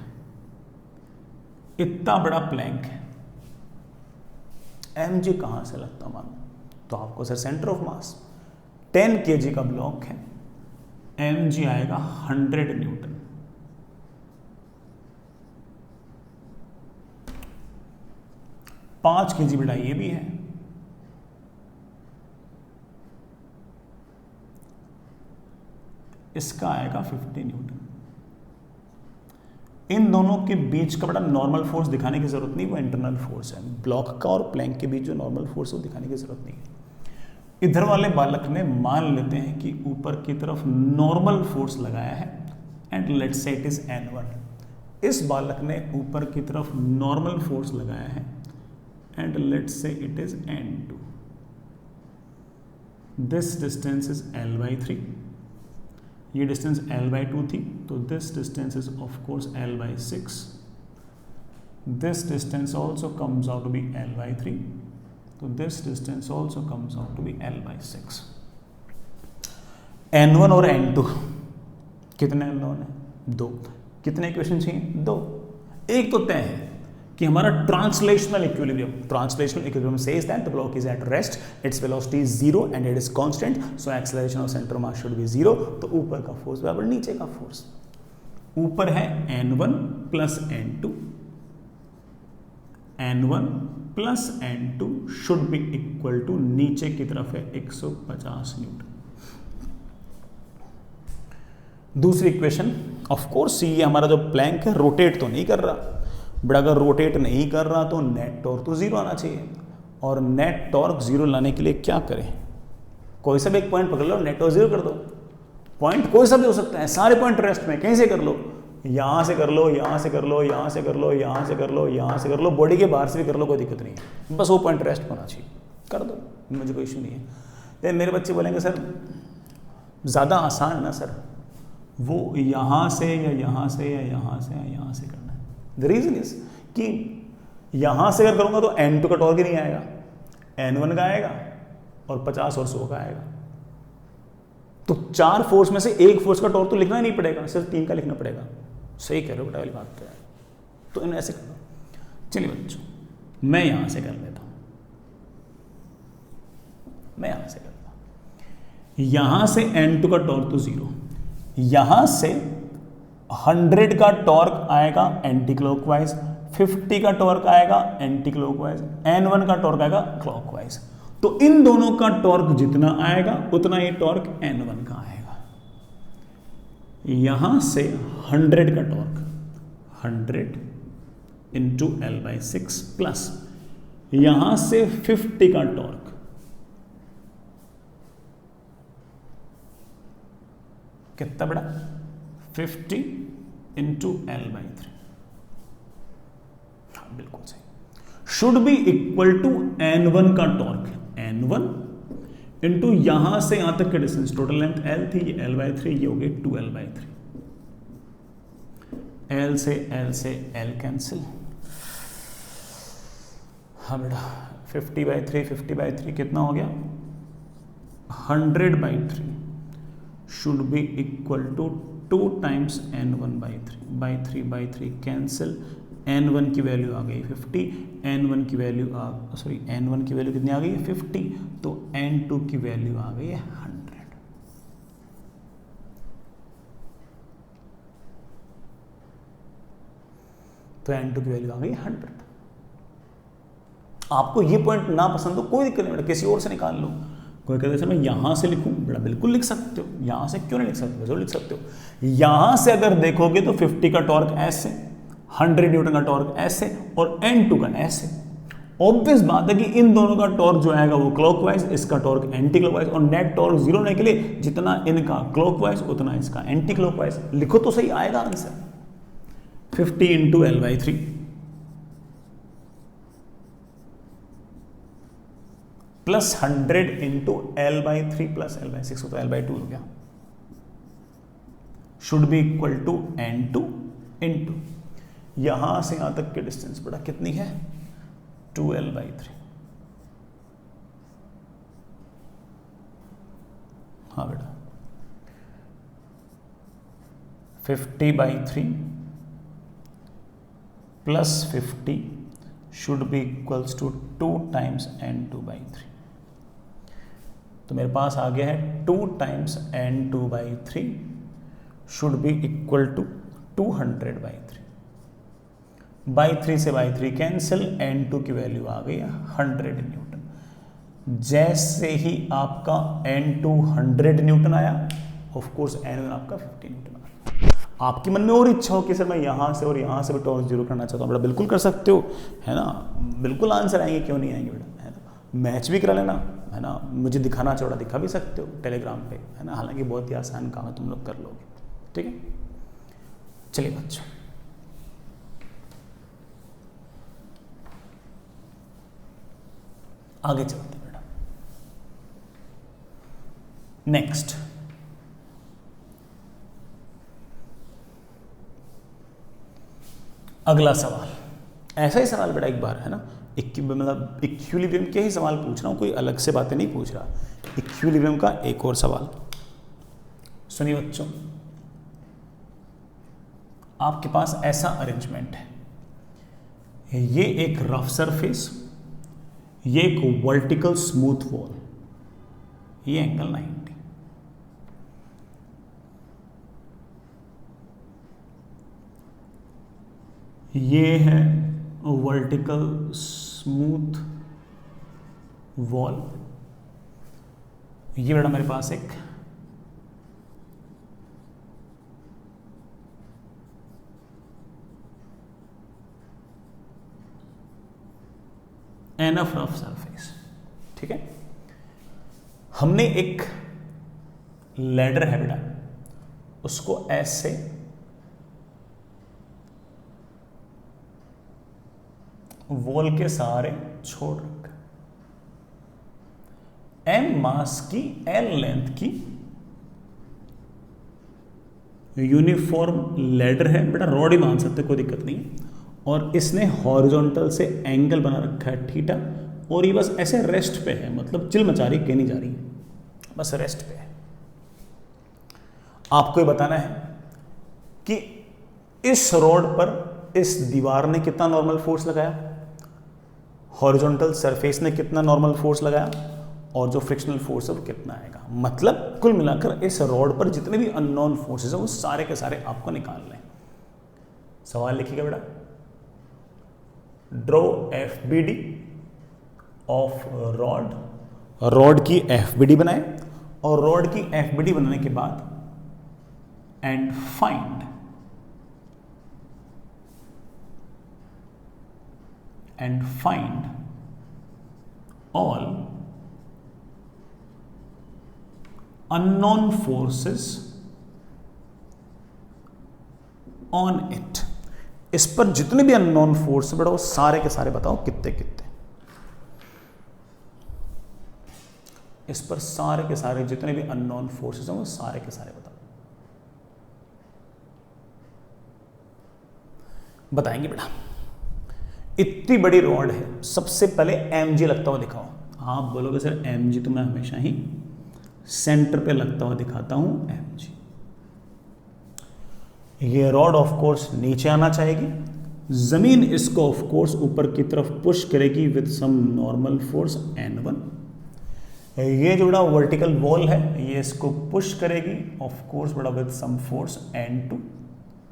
इतना बड़ा प्लैंक है। mg कहां से लगता मानो, तो आपको sir centre of mass 10 kg का ब्लॉक है, mg आएगा 100 न्यूटन। पांच kg बेटा ये भी है, इसका आएगा 50 न्यूटन। इन दोनों के बीच का बड़ा नॉर्मल फोर्स दिखाने की जरूरत नहीं, वो इंटरनल फोर्स है। ब्लॉक का और प्लैंक के बीच जो नॉर्मल फोर्स है वो दिखाने की जरूरत नहीं है। इधर वाले बालक ने मान लेते हैं कि ऊपर की तरफ नॉर्मल फोर्स लगाया है and let's say it is N1। इस बालक ने ऊपर की तरफ नॉर्मल फोर्स लगाया है and let's say it is N2। This distance is L/3, ये डिस्टेंस L/2 थी, तो this distance is of course L/6। This distance also comes out to be L/3, तो this distance also comes out to be L/6। N1 और N2 कितने unknown है? 2। कितने equation चाहिए? 2। एक तो तय है कि हमारा translational equilibrium says that the block is at rest, its velocity is 0 and it is constant, so acceleration of center of mass should be 0। तो ऊपर का फोर्स बराबर नीचे का फोर्स। ऊपर है N1 plus N2, N1 plus N2 should be equal to, नीचे की तरफ है 150 न्यूटन। दूसरी इक्वेशन, ऑफ कोर्स ये हमारा जो प्लैंक है रोटेट तो नहीं कर रहा, बट अगर रोटेट नहीं कर रहा तो नेट टॉर्क तो 0 आना चाहिए। और नेट टॉर्क 0 लाने के लिए क्या करें? कोई सा भी एक पॉइंट पकड़ लो, नेट टॉर्क 0 कर दो। पॉइंट कोई सा भी हो सकता है, सारे पॉइंट रेस्ट में, कहीं से कर लो, यहां से कर लो, यहां से कर लो, यहां से कर लो, यहां से कर लो, यहां से कर लो, बॉडी के बाहर से भी कर लो, कोई दिक्कत नहीं है, बस वो पॉइंट रेस्ट होना चाहिए, कर दो, मुझे कोई इशू नहीं है। लेकिन मेरे बच्चे बोलेंगे सर ज़्यादा आसान ना सर, वो यहाँ से या यहाँ से या यहाँ से या यहाँ से करना है। द रीजन इज कि यहाँ से अगर करूँगा तो N2 का टॉर्क ही नहीं आएगा, N1 का आएगा और 50 और 100 का आएगा। तो 4 फोर्स में से एक फोर्स का टॉर्क तो लिखना ही नहीं पड़ेगा, सिर्फ 3 का लिखना पड़ेगा। सही कह रहे हो बेटा वाली बात है, तो इन्हें ऐसे कर दो। चलिए बच्चों, मैं यहाँ से कर लेता हूँ, मैं यहाँ से करता हूँ। यहाँ से N2 का टॉर्क तो 0, यहाँ से 100 का टॉर्क आएगा एंटी क्लॉकवाइज, 50 का टॉर्क आएगा एंटी क्लॉकवाइज, N1 का टॉर्क आएगा क्लॉकवाइज। तो इन दोनों का टॉर्क जितना आएगा उतना ही टॉर्क N1 का आएगा। यहां से 100 का टॉर्क 100 इंटू L/6 प्लस यहां से 50 का टॉर्क कितना बड़ा 50 इंटू L/3, हाँ बिल्कुल सही, should be equal to N1 का टॉर्क, N1 इंटू यहां से यहां तक के डिस्टेंस, टोटल लेंथ L थी, ये L/3, ये हो गई 2L/3। L से L कैंसिल, हाँ बेटा 50/3 कितना हो गया 100/3 should be equal to 2 times N1/3 cancel, N1 की वैल्यू आ गई 50, N1 की वैल्यू N1 की वैल्यू कितनी आ गई है 50, तो N2 की वैल्यू आ गई है 100। तो N2 की वैल्यू आ गई 100। आपको ये पॉइंट ना पसंद हो कोई दिक्कत नहीं बेटा, किसी और से निकाल लो। कोई कहते हैं मैं यहां से लिखूं, बड़ा बिल्कुल लिख सकते हो, यहां से क्यों नहीं लिख सकते, जरूर लिख सकते हो। यहां से अगर देखोगे तो 50 का टॉर्क ऐसे, 100 न्यूटन का टॉर्क ऐसे और N2 का ऐसे। ऑब्वियस बात है कि इन दोनों का टॉर्क जो आएगा वो क्लॉकवाइज, इसका टॉर्क एंटी क्लॉकवाइज, और नेट टॉर्क 0 होने के लिए जितना इनका क्लॉकवाइज उतना इसका एंटी क्लॉकवाइज। लिखो तो सही, आएगा answer 50 into L/3 plus 100 into L/3 plus L/6, तो L/2 हो गया, should be equal to N2 into यहां से यहां तक की डिस्टेंस बेटा कितनी है 2L/3। हाँ बेटा 50/3 plus 50 should be equals to 2 times n2/3। तो मेरे पास आ गया है 2 times n2/3 should be equal to 200/3। By 3 से बाई 3 कैंसिल, n2 की वैल्यू आ गई 100 न्यूटन। जैसे ही आपका n2 100 न्यूटन आया, ऑफ कोर्स n1 आपका 50 न्यूटन आया। आपकी मन में और इच्छा हो कि सर मैं यहाँ से और यहाँ से भी टॉर्क जीरो करना चाहता हूँ, बेटा बिल्कुल कर सकते हो, है ना, बिल्कुल आंसर आएंगे, क्यों नहीं आएंगे बेटा, है ना। मैच भी करा लेना, है ना, मुझे दिखाना चौड़ा दिखा भी सकते हो टेलीग्राम पे, है ना, हालांकि बहुत ही आसान काम है, तुम लोग कर लोगे, ठीक है। चलिए बच्चों, आगे चलते हैं बेटा। नेक्स्ट अगला सवाल, ऐसा ही सवाल बेटा एक बार, है ना, मतलब इक्विलिब्रियम के ही सवाल पूछ रहा हूं, कोई अलग से बातें नहीं पूछ रहा। इक्विलिब्रियम का एक और सवाल सुनिए बच्चों। आपके पास ऐसा अरेंजमेंट है, ये एक रफ सरफेस, ये एक वर्टिकल स्मूथ वॉल, ये एंगल 90, ये है वर्टिकल स्मूथ वॉल, ये बेटा मेरे पास एक एनफ रफ सरफेस, ठीक है। हमने एक लैडर है बेटा, उसको ऐसे वॉल के सहारे छोड़ रखा, एम मास की एल लेंथ की यूनिफॉर्म लैडर है बेटा, रॉड ही मान सकते, कोई दिक्कत नहीं है। और इसने हॉरिजॉन्टल से एंगल बना रखा है थीटा, और ये बस ऐसे रेस्ट पे है, मतलब चिल मचा रही, कहीं नहीं जा रही, बस रेस्ट पे है। आपको ये बताना है कि इस रॉड पर इस दीवार ने कितना नॉर्मल फोर्स लगाया, हॉरिजॉन्टल सरफेस ने कितना नॉर्मल फोर्स लगाया, और जो फ्रिक्शनल फोर्स है वो कितना आएगा। मतलब कुल मिलाकर इस रॉड पर जितने भी अननोन फोर्सेस हैं वो सारे के सारे आपको निकालने हैं। सवाल लिखिएगा बेटा, draw FBD of rod, rod की FBD बनाए, और रॉड की FBD बनाने के बाद and find all unknown forces on it। इस पर जितने भी अननोन फोर्स बेटा वो सारे के सारे बताओ कितने कितने, इस पर सारे के सारे जितने भी अननोन फोर्सेस हैं वो सारे के सारे बताओ। बताएंगे बेटा। इतनी बड़ी रॉड है, सबसे पहले mg लगता हुआ दिखाओ। आप बोलोगे सर mg तो मैं हमेशा ही सेंटर पे लगता हुआ दिखाता हूं, mg। ये रॉड ऑफ कोर्स नीचे आना चाहेगी, जमीन इसको ऑफ कोर्स ऊपर की तरफ पुश करेगी with some normal force n1। ये जो बड़ा वर्टिकल वॉल है ये इसको पुश करेगी ऑफ कोर्स बड़ा with some force n2।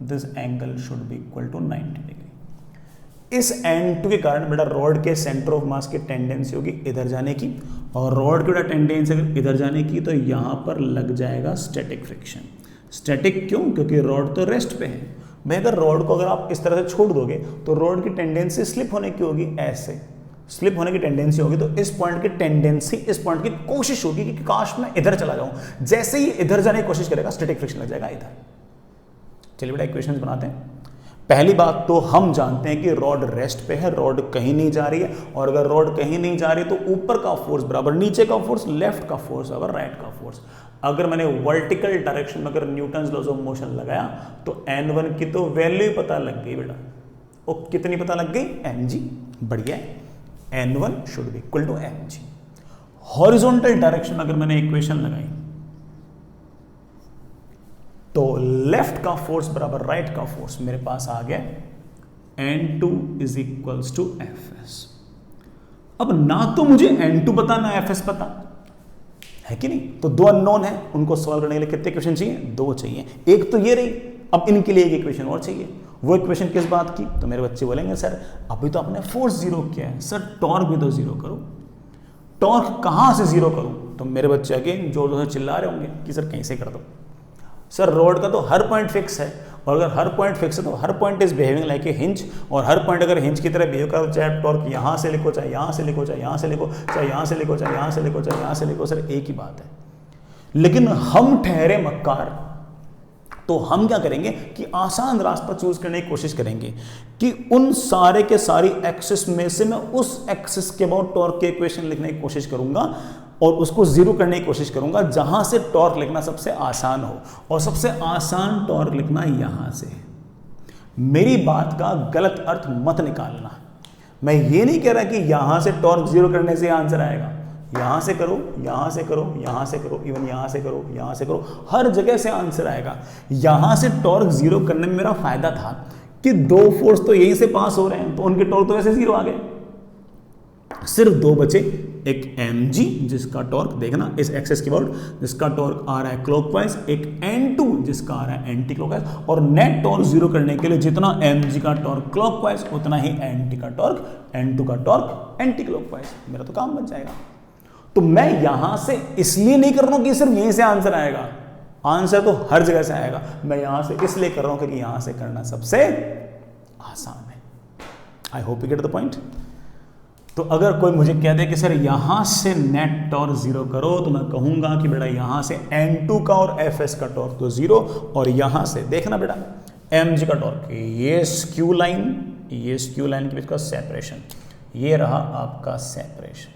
This angle should be equal to 90 degree. इस n2 के कारण बेटा रॉड के सेंटर ऑफ मास की टेंडेंसी होगी इधर जाने की, और रॉड की बेटा टेंडेंसी अगर इधर जाने की तो यहां पर लग जाएगा स्टैटिक फ्रिक्शन। स्टैटिक क्यों? क्योंकि रॉड तो रेस्ट पे है। भाई अगर रॉड को अगर आप इस तरह से छोड़ दोगे तो रॉड की टेंडेंसी स्लिप होने की होगी, ऐसे स्लिप होने की टेंडेंसी होगी, तो इस पॉइंट की टेंडेंसी, इस पॉइंट की कोशिश होगी कि काश मैं इधर चला जाऊं। जैसे ही इधर जाने की कोशिश करेगा स्टैटिक फ्रिक्शन लग जाएगा इधर। चलिए बेटा इक्वेशंस बनाते हैं। पहली बात तो हम जानते हैं कि रॉड रेस्ट पे है, रॉड कहीं नहीं जा रही है, और अगर रॉड कहीं नहीं जा रही तो ऊपर का फोर्स बराबर नीचे का फोर्स, लेफ्ट का फोर्स अगर राइट का फोर्स। अगर मैंने वर्टिकल डायरेक्शन में अगर न्यूटन्स लॉज ऑफ मोशन लगाया तो n1 की तो वैल्यू ही पता लग गई बेटा, और कितनी पता लग गई, mg, बढ़िया है, n1 should be equal to mg। Horizontal direction में अगर मैंने इक्वेशन लगाई तो लेफ्ट का फोर्स बराबर राइट का फोर्स मेरे पास आ गया n2 is equals to fs। अब ना तो मुझे n2 पता ना fs पता है कि नहीं, तो दो अननोन है, उनको सॉल्व करने के लिए कितने इक्वेशन चाहिए, दो चाहिए। एक तो ये रही, अब इनके लिए एक इक्वेशन और चाहिए। वो इक्वेशन किस बात की, तो मेरे बच्चे बोलेंगे सर अभी तो आपने फोर्स जीरो किया है, सर टॉर्क भी तो जीरो करो। टॉर्क कहां से जीरो करूं, तो मेरे बच्चे अगेन जोर जोर से चिल्ला रहे होंगे कि सर कहीं से कर दो। सर रोड का तो हर पॉइंट फिक्स है, और अगर हर पॉइंट फिक्स है तो हर point is behaving like a hinge, और हर पॉइंट अगर हिंज की तरह बिहेव करो, चाहे टॉर्क यहां से लिखो, चाहे यहां से लिखो, चाहे यहां से लिखो, चाहे यहां से लिखो, चाहे यहां से लिखो, चाहे यहां से लिखो, सर एक ही बात है। लेकिन हम ठहरे मक्कार, तो हम क्या करेंगे कि आसान रास्ता चूज करने की कोशिश करेंगे कि उन सारे के सारी एक्सिस में से मैं उस एक्सिस के अबाउट टॉर्क के इक्वेशन लिखने की कोशिश करूंगा और उसको जीरो करने की कोशिश करूंगा जहां से टॉर्क लिखना सबसे आसान हो, और सबसे आसान टॉर्क लिखना यहां से। मेरी बात का गलत अर्थ मत निकालना, मैं ये नहीं कह रहा कि यहां से टॉर्क जीरो करने से आंसर आएगा। यहां से करो, यहां से करो, यहां से करो, इवन यहां से करो, यहां से करो, हर जगह से आंसर आएगा। यहां से टॉर्क जीरो करने में मेरा फायदा था कि दो फोर्स तो यहीं से पास हो रहे हैं, तो उनके टॉर्क तो वैसे जीरो आ गए, सिर्फ दो बचे, एक mg जिसका टॉर्क देखना इस एक्सिस के अबाउट जिसका टॉर्क आ रहा है क्लॉकवाइज, एक n2 जिसका आ रहा है एंटी क्लॉकवाइज, और नेट टॉर्क जीरो करने के लिए जितना mg का टॉर्क क्लॉकवाइज उतना ही nt का टॉर्क, n2 का टॉर्क एंटी क्लॉकवाइज। मेरा तो काम बन जाएगा। तो मैं यहां से इसलिए नहीं कर रहा हूं कि सिर्फ यहीं से आंसर आएगा, आंसर तो हर जगह से आएगा। मैं यहां से इसलिए कर रहा हूं क्योंकि यहां से करना सबसे आसान है। I hope you get the point. तो अगर कोई मुझे कह दे कि सर यहां से नेट टॉर्क जीरो करो, तो मैं कहूंगा कि बेटा यहां से n2 का और fs का टॉर्क तो जीरो, और यहां से देखना बेटा mg का टॉर्क, ये स्क्यू लाइन के बीच का सेपरेशन, ये रहा आपका सेपरेशन।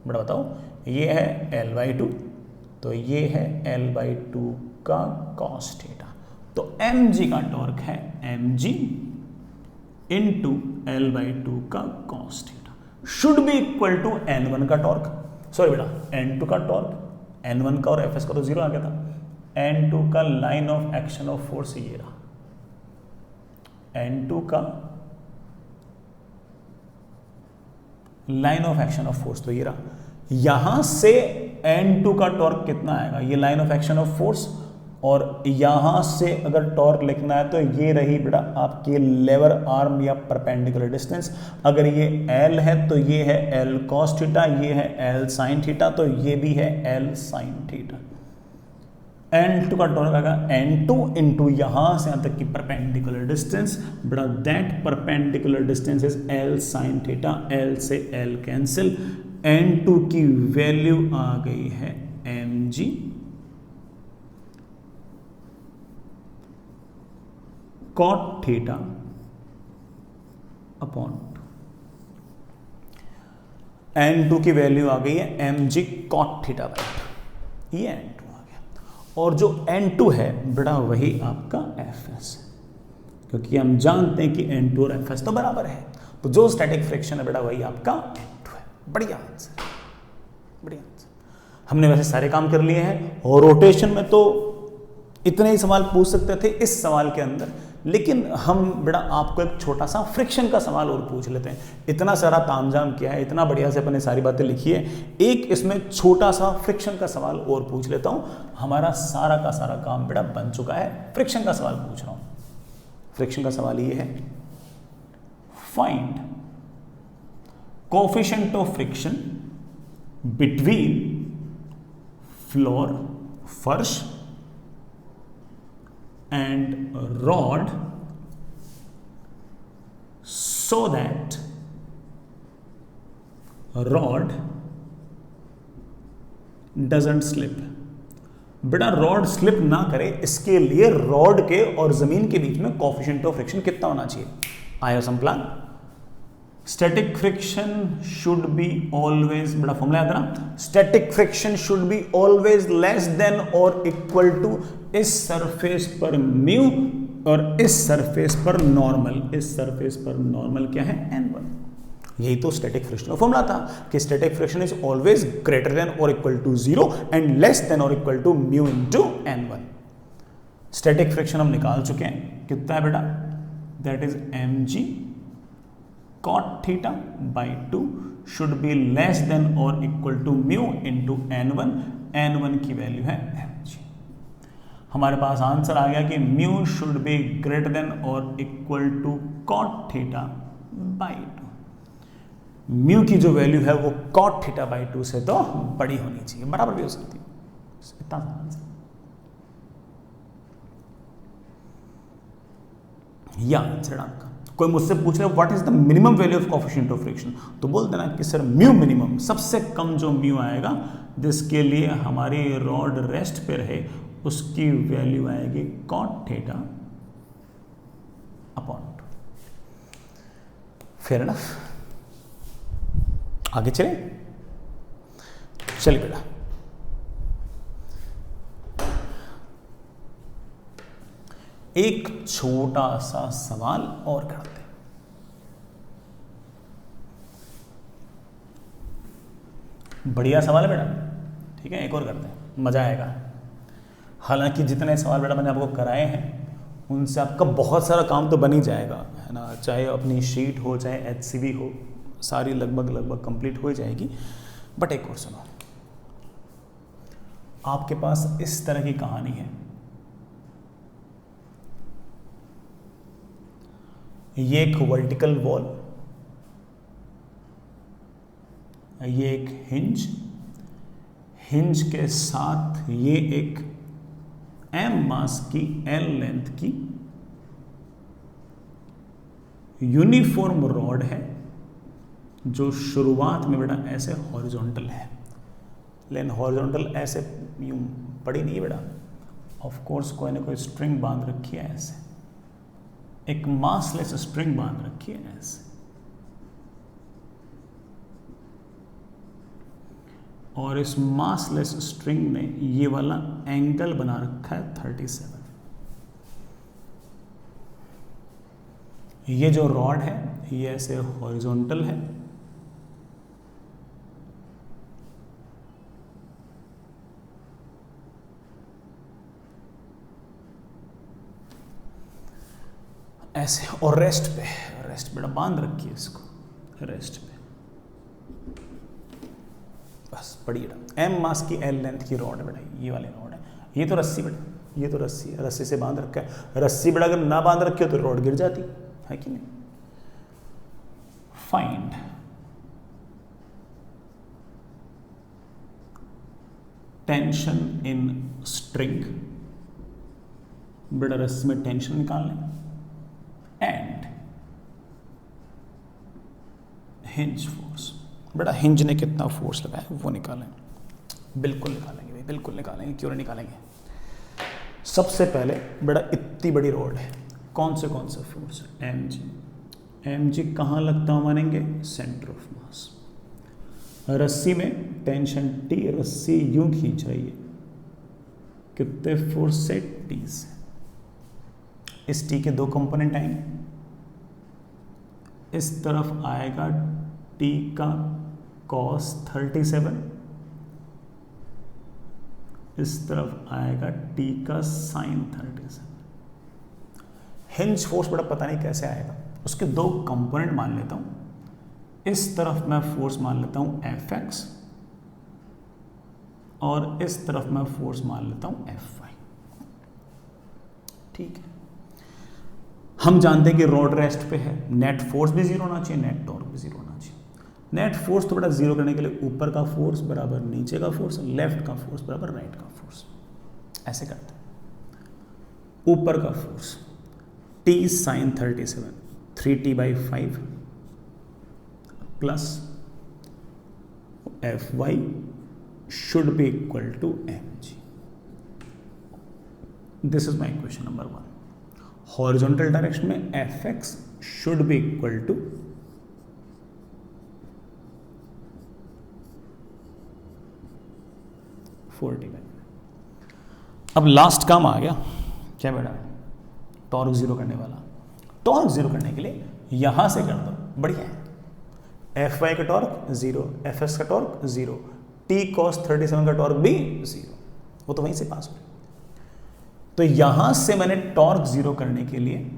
बेटा बताओ, ये है l/2, तो ये है l/2 का cos थीटा, तो mg का टॉर्क है mg इंटू l/2 का cos theta should be equal to n1 का टॉर्क, सॉरी बेटा n2 का टॉर्क, n1 का और fs का तो जीरो आ गया था, n2 का line of action of force ये रहा, n2 का line of action of force तो ये रहा। यहां से n2 का टॉर्क कितना आएगा, ये line of action of force, और यहां से अगर टॉर्क लिखना है तो ये रही बेटा आपकी लेवर आर्म या परपेंडिकुलर डिस्टेंस। अगर ये L है तो ये है L cos थीटा, ये है L sin थीटा, तो ये भी है L sin थीटा। n2 का टॉर्क आएगा n2 इंटू यहां से यहां तक की परपेंडिकुलर डिस्टेंस, बेटा that perpendicular distance is L sin theta, L से L कैंसिल, n2 की वैल्यू आ गई है mg cot theta upon n2 की वैल्यू आ गई है mg cot थीटा बाई 2, ये n2 आ गया, और जो n2 है बेटा वही आपका fs है, क्योंकि हम जानते हैं कि n2 और fs तो बराबर है, तो जो स्टैटिक फ्रिक्शन है बेटा वही आपका n2 है। बढ़िया आंसर, बढ़िया आंसर। हमने वैसे सारे काम कर लिए हैं, और रोटेशन में तो इतने ही सवाल पूछ सकते थे इस सवाल के अंदर, लेकिन हम बेटा आपको एक छोटा सा फ्रिक्शन का सवाल और पूछ लेते हैं। इतना सारा तामझाम किया है, इतना बढ़िया से अपने सारी बातें लिखी है, एक इसमें छोटा सा फ्रिक्शन का सवाल और पूछ लेता हूं। हमारा सारा का सारा काम बेटा बन चुका है, फ्रिक्शन का सवाल पूछ रहा हूं। फ्रिक्शन का सवाल ये है, find coefficient of friction between floor फर्श and rod so that rod doesn't slip। बेटा रॉड स्लिप ना करे, इसके लिए रॉड के और जमीन के बीच में कोएफिशिएंट ऑफ फ्रिक्शन कितना होना चाहिए? I have some plan. Static friction should be always, बड़ा फॉर्मूला याद ना, static friction should be always less than और इक्वल टू इस सरफेस पर म्यू और इस सरफेस पर नॉर्मल क्या है n1। यही तो स्टैटिक फ्रिक्शन का फॉर्मूला था कि static friction is always greater than और equal to 0 and less than और equal to mu into n1। Static friction हम निकाल चुके हैं, कितना है बेटा, that is mg cot theta by 2 should be less than और equal to mu into n1 की वैल्यू है mg। हमारे पास आंसर आ गया कि mu should be greater than और equal to cot theta by 2। Mu की जो वैल्यू है वो cot थीटा बाई 2 से तो बड़ी होनी चाहिए, बराबर भी हो सकती है, इतना आंसर। या आंसर आपका। कोई मुझसे पूछ रहा है what is the minimum value of coefficient of friction, तो बोल देना कि सर म्यू मिनिमम, सबसे कम जो म्यू आएगा जिसके लिए हमारी रॉड रेस्ट पे रहे उसकी वैल्यू आएगी cot theta upon 2। Fair enough. आगे चले, चलिए बेटा। एक छोटा सा सवाल और करते हैं। बढ़िया सवाल है बेटा, ठीक है, एक और करते हैं, मजा आएगा। हालांकि जितने सवाल बेटा मैंने आपको कराए हैं उनसे आपका बहुत सारा काम तो बन ही जाएगा, है ना, चाहे अपनी शीट हो चाहे HCV हो, सारी लगभग कंप्लीट हो जाएगी। बट एक और सुनो, आपके पास इस तरह की कहानी है, ये एक वर्टिकल वॉल, ये एक हिंज के साथ ये एक m मास की l लेंथ की यूनिफॉर्म रॉड है जो शुरुआत में बेटा ऐसे हॉरिजॉन्टल है, लेकिन हॉरिजॉन्टल ऐसे यूं पड़ी नहीं है बेटा, ऑफ कोर्स कोई ना कोई स्ट्रिंग बांध रखी है, ऐसे एक मासलेस स्प्रिंग बांध रखी है ऐसे, और इस मासलेस स्ट्रिंग ने ये वाला एंगल बना रखा है 37। ये जो रॉड है ये ऐसे हॉरिजॉन्टल है, ऐसे, और रेस्ट बेटा बांध रखी है इसको रेस्ट पे, बस पड़ी m मास की l लेंथ की रॉड है बेटा, ये वाली रॉड है, ये तो रस्सी बेटा, ये तो रस्सी है, रस्सी से बांध रखा है। रस्सी बेटा अगर ना बांध रखी हो तो रॉड गिर जाती है कि नहीं। फाइंड टेंशन इन स्ट्रिंग, बेटा रस्सी में टेंशन निकाल लें, एंड हिंज फोर्स, बेटा हिंज ने कितना फोर्स लगाया वो निकालें। बिल्कुल निकालेंगे भाई, बिल्कुल निकालेंगे, क्यों नहीं निकालेंगे। सबसे पहले बेटा इतनी बड़ी रोड है, कौन से फोर्स, mg कहाँ लगता हूँ मानेंगे, सेंटर ऑफ मास। रस्सी में टेंशन T, रस्सी यूं खींच रही है, कितने फोर्स से, T से। इस T के दो कंपोनेंट आएंगे, इस तरफ आएगा T का cos 37, इस तरफ आएगा T का sin 37। हिंज फोर्स बड़ा पता नहीं कैसे आएगा, उसके दो कंपोनेंट मान लेता हूं, इस तरफ मैं फोर्स मान लेता हूं Fx और इस तरफ मैं फोर्स मान लेता हूं Fy। ठीक है, हम जानते हैं कि रॉड रेस्ट पे है, नेट फोर्स भी जीरो होना चाहिए, नेट टॉर्क भी जीरो होना चाहिए। नेट फोर्स तो बेटा जीरो करने के लिए ऊपर का फोर्स बराबर नीचे का फोर्स, लेफ्ट का फोर्स बराबर राइट का फोर्स, ऐसे करते हैं। ऊपर का force T sin 37 3t/5 plus Fy should be equal to mg। This is my equation number 1। Horizontal direction में Fx should be equal to 40/5। अब लास्ट काम आ गया क्या बेटा, टॉर्क जीरो करने वाला। टॉर्क जीरो करने के लिए यहां से कर दो, बढ़िया है। एफ वाई का टॉर्क जीरो, एफ एस का टॉर्क जीरो, टी कॉस 37 का टॉर्क भी जीरो, वो तो वहीं से पास हो। तो यहां से मैंने टॉर्क जीरो करने के लिए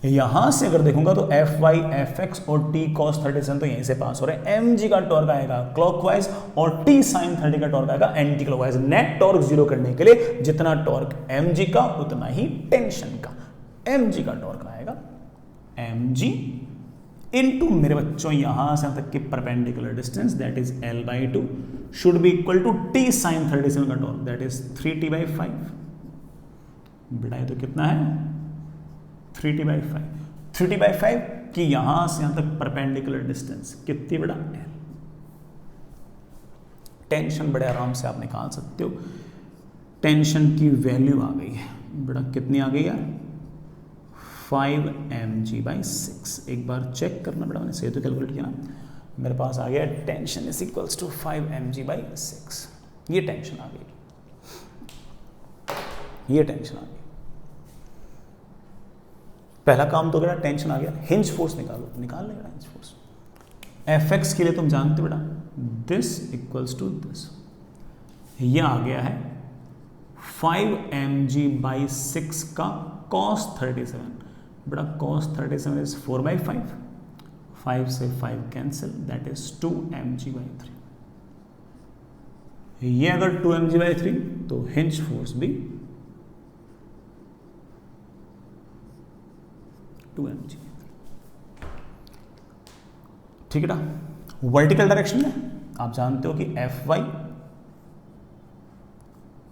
यहां से अगर देखूंगा तो एफ वाई एफ एक्स और टी कॉस 37 तो यहीं से पास हो रहे हैं। एम जी का टॉर्क आएगा क्लॉकवाइज और टी साइन 30 का टॉर्क आएगा anti clockwise. Net torque zero करने के लिए जितना टॉर्क एम जी का उतना ही टेंशन का। एम जी का टॉर्क आएगा एम जी इनटू मेरे बच्चों यहां से तक की perpendicular distance that is L by two should be equal to T sine 37 का torque that is 3t by 5। बेटा ये तो कितना है 3t बाई 5। 3t बाई 5 की यहां से यहां तक परपेंडिकुलर डिस्टेंस कितनी बड़ा एल। टेंशन बड़े आराम से आप निकाल सकते हो। टेंशन की वैल्यू आ गई है बेटा, कितनी आ गई यार 5 mg बाई 6। एक बार चेक करना बेटा, मैंने सही तो कैलकुलेट किया ना, मेरे पास आ गया tension is equals to 5 mg by 6। ये टेंशन आ गई, ये टेंशन आ गई। पहला काम तो बेटा टेंशन आ गया। हिंज फोर्स निकालो, निकाल लेगा हिंज फोर्स। एफ एक्स के लिए तुम जानते बेटा दिस इक्वल्स टू दिस, ये आ गया है 5 mg बाई 6 का cos 37। बेटा cos 37 इज 4 बाई 5, 5 से 5 cancel that is 2 mg by 3। ये अगर 2 mg बाई 3 तो हिंज फोर्स भी 2 mg। ठीक है ना। वर्टिकल डायरेक्शन में आप जानते हो कि F Y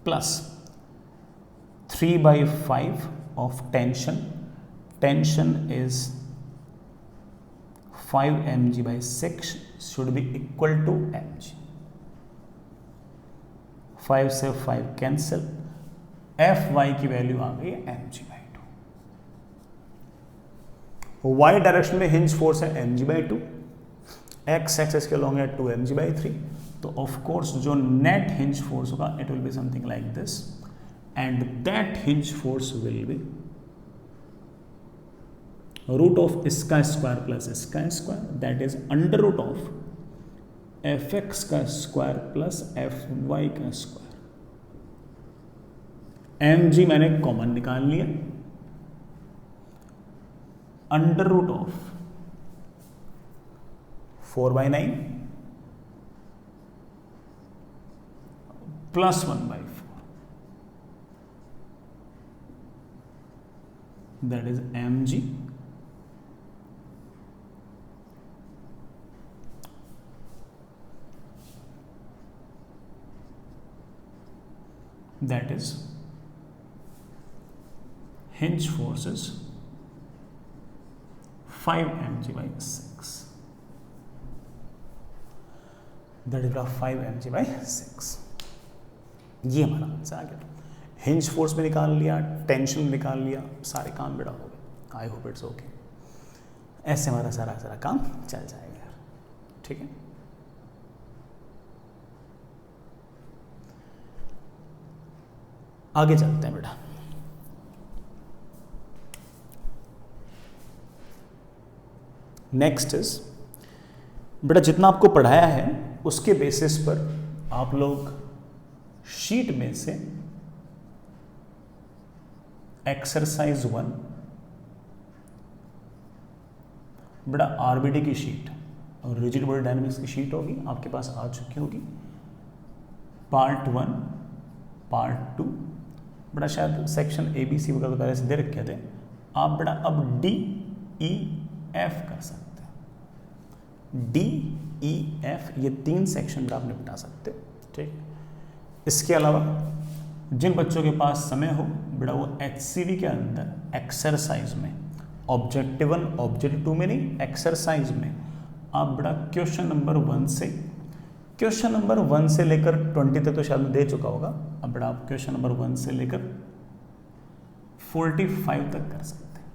plus 3 by 5 of tension, tension is 5 mg by 6 should be equal to mg। 5 से 5 कैंसिल, एफ वाई की वैल्यू आ गई mg बाई 2। वाई डायरेक्शन में हिंज फोर्स है mg बाई 2, एक्स एक्सेस के लॉन्ग है 2 mg बाई 3। तो of course जो नेट हिंज फोर्स होगा it will be something like this and that hinge force will be root of इसका square plus इसका square that is under root of F X का square plus F Y का square. M G मैंने common निकाल लिया, under root of 4 by 9 प्लस 1 by 4 that is M G that is hinge force is 5 mg by 6, that is 5 mg by 6। ये हमारा answer आ गया। हिंज फोर्स में निकाल लिया, टेंशन में निकाल लिया, सारे काम बेड़ा हो गए। I hope it's okay. ऐसे हमारा सारा काम चल जाएगा यार, ठीक है। आगे चलते हैं बेटा। नेक्स्ट इज बेटा जितना आपको पढ़ाया है उसके बेसिस पर आप लोग शीट में से एक्सरसाइज 1 बेटा आरबीडी की शीट और रिजिड बॉडी डायनामिक्स की शीट होगी, आपके पास आ चुकी होगी। पार्ट 1 पार्ट 2 बेटा शायद सेक्शन ए बी सी वगैरह तो पहले से दे रखे थे। आप बेटा अब डी ई एफ कर सकते हैं। डी ई एफ ये 3 सेक्शन आप निपटा सकते हो, ठीक। इसके अलावा जिन बच्चों के पास समय हो बेटा वो HCD के अंदर एक्सरसाइज में ऑब्जेक्टिव 1 ऑब्जेक्टिव 2 में नहीं, एक्सरसाइज में आप बेटा क्वेश्चन नंबर 1 से लेकर 20 तक तो शायद मैं दे चुका होगा। अब बेटा आप क्वेश्चन नंबर 1 से लेकर 45 तक कर सकते हैं।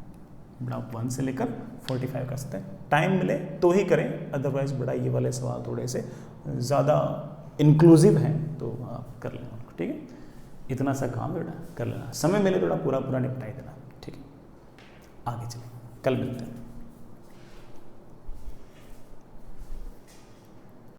बेटा आप 1 से लेकर 45 कर सकते हैं। टाइम मिले तो ही करें, अदरवाइज बेटा ये वाले सवाल थोड़े से ज़्यादा इंक्लूसिव हैं तो आप कर लें उनको, ठीक है। इतना सा काम बेटा कर लेना, समय मिले थोड़ा पूरा पूरा निपटाई देना, ठीक है। आगे चले, कल मिलते हैं।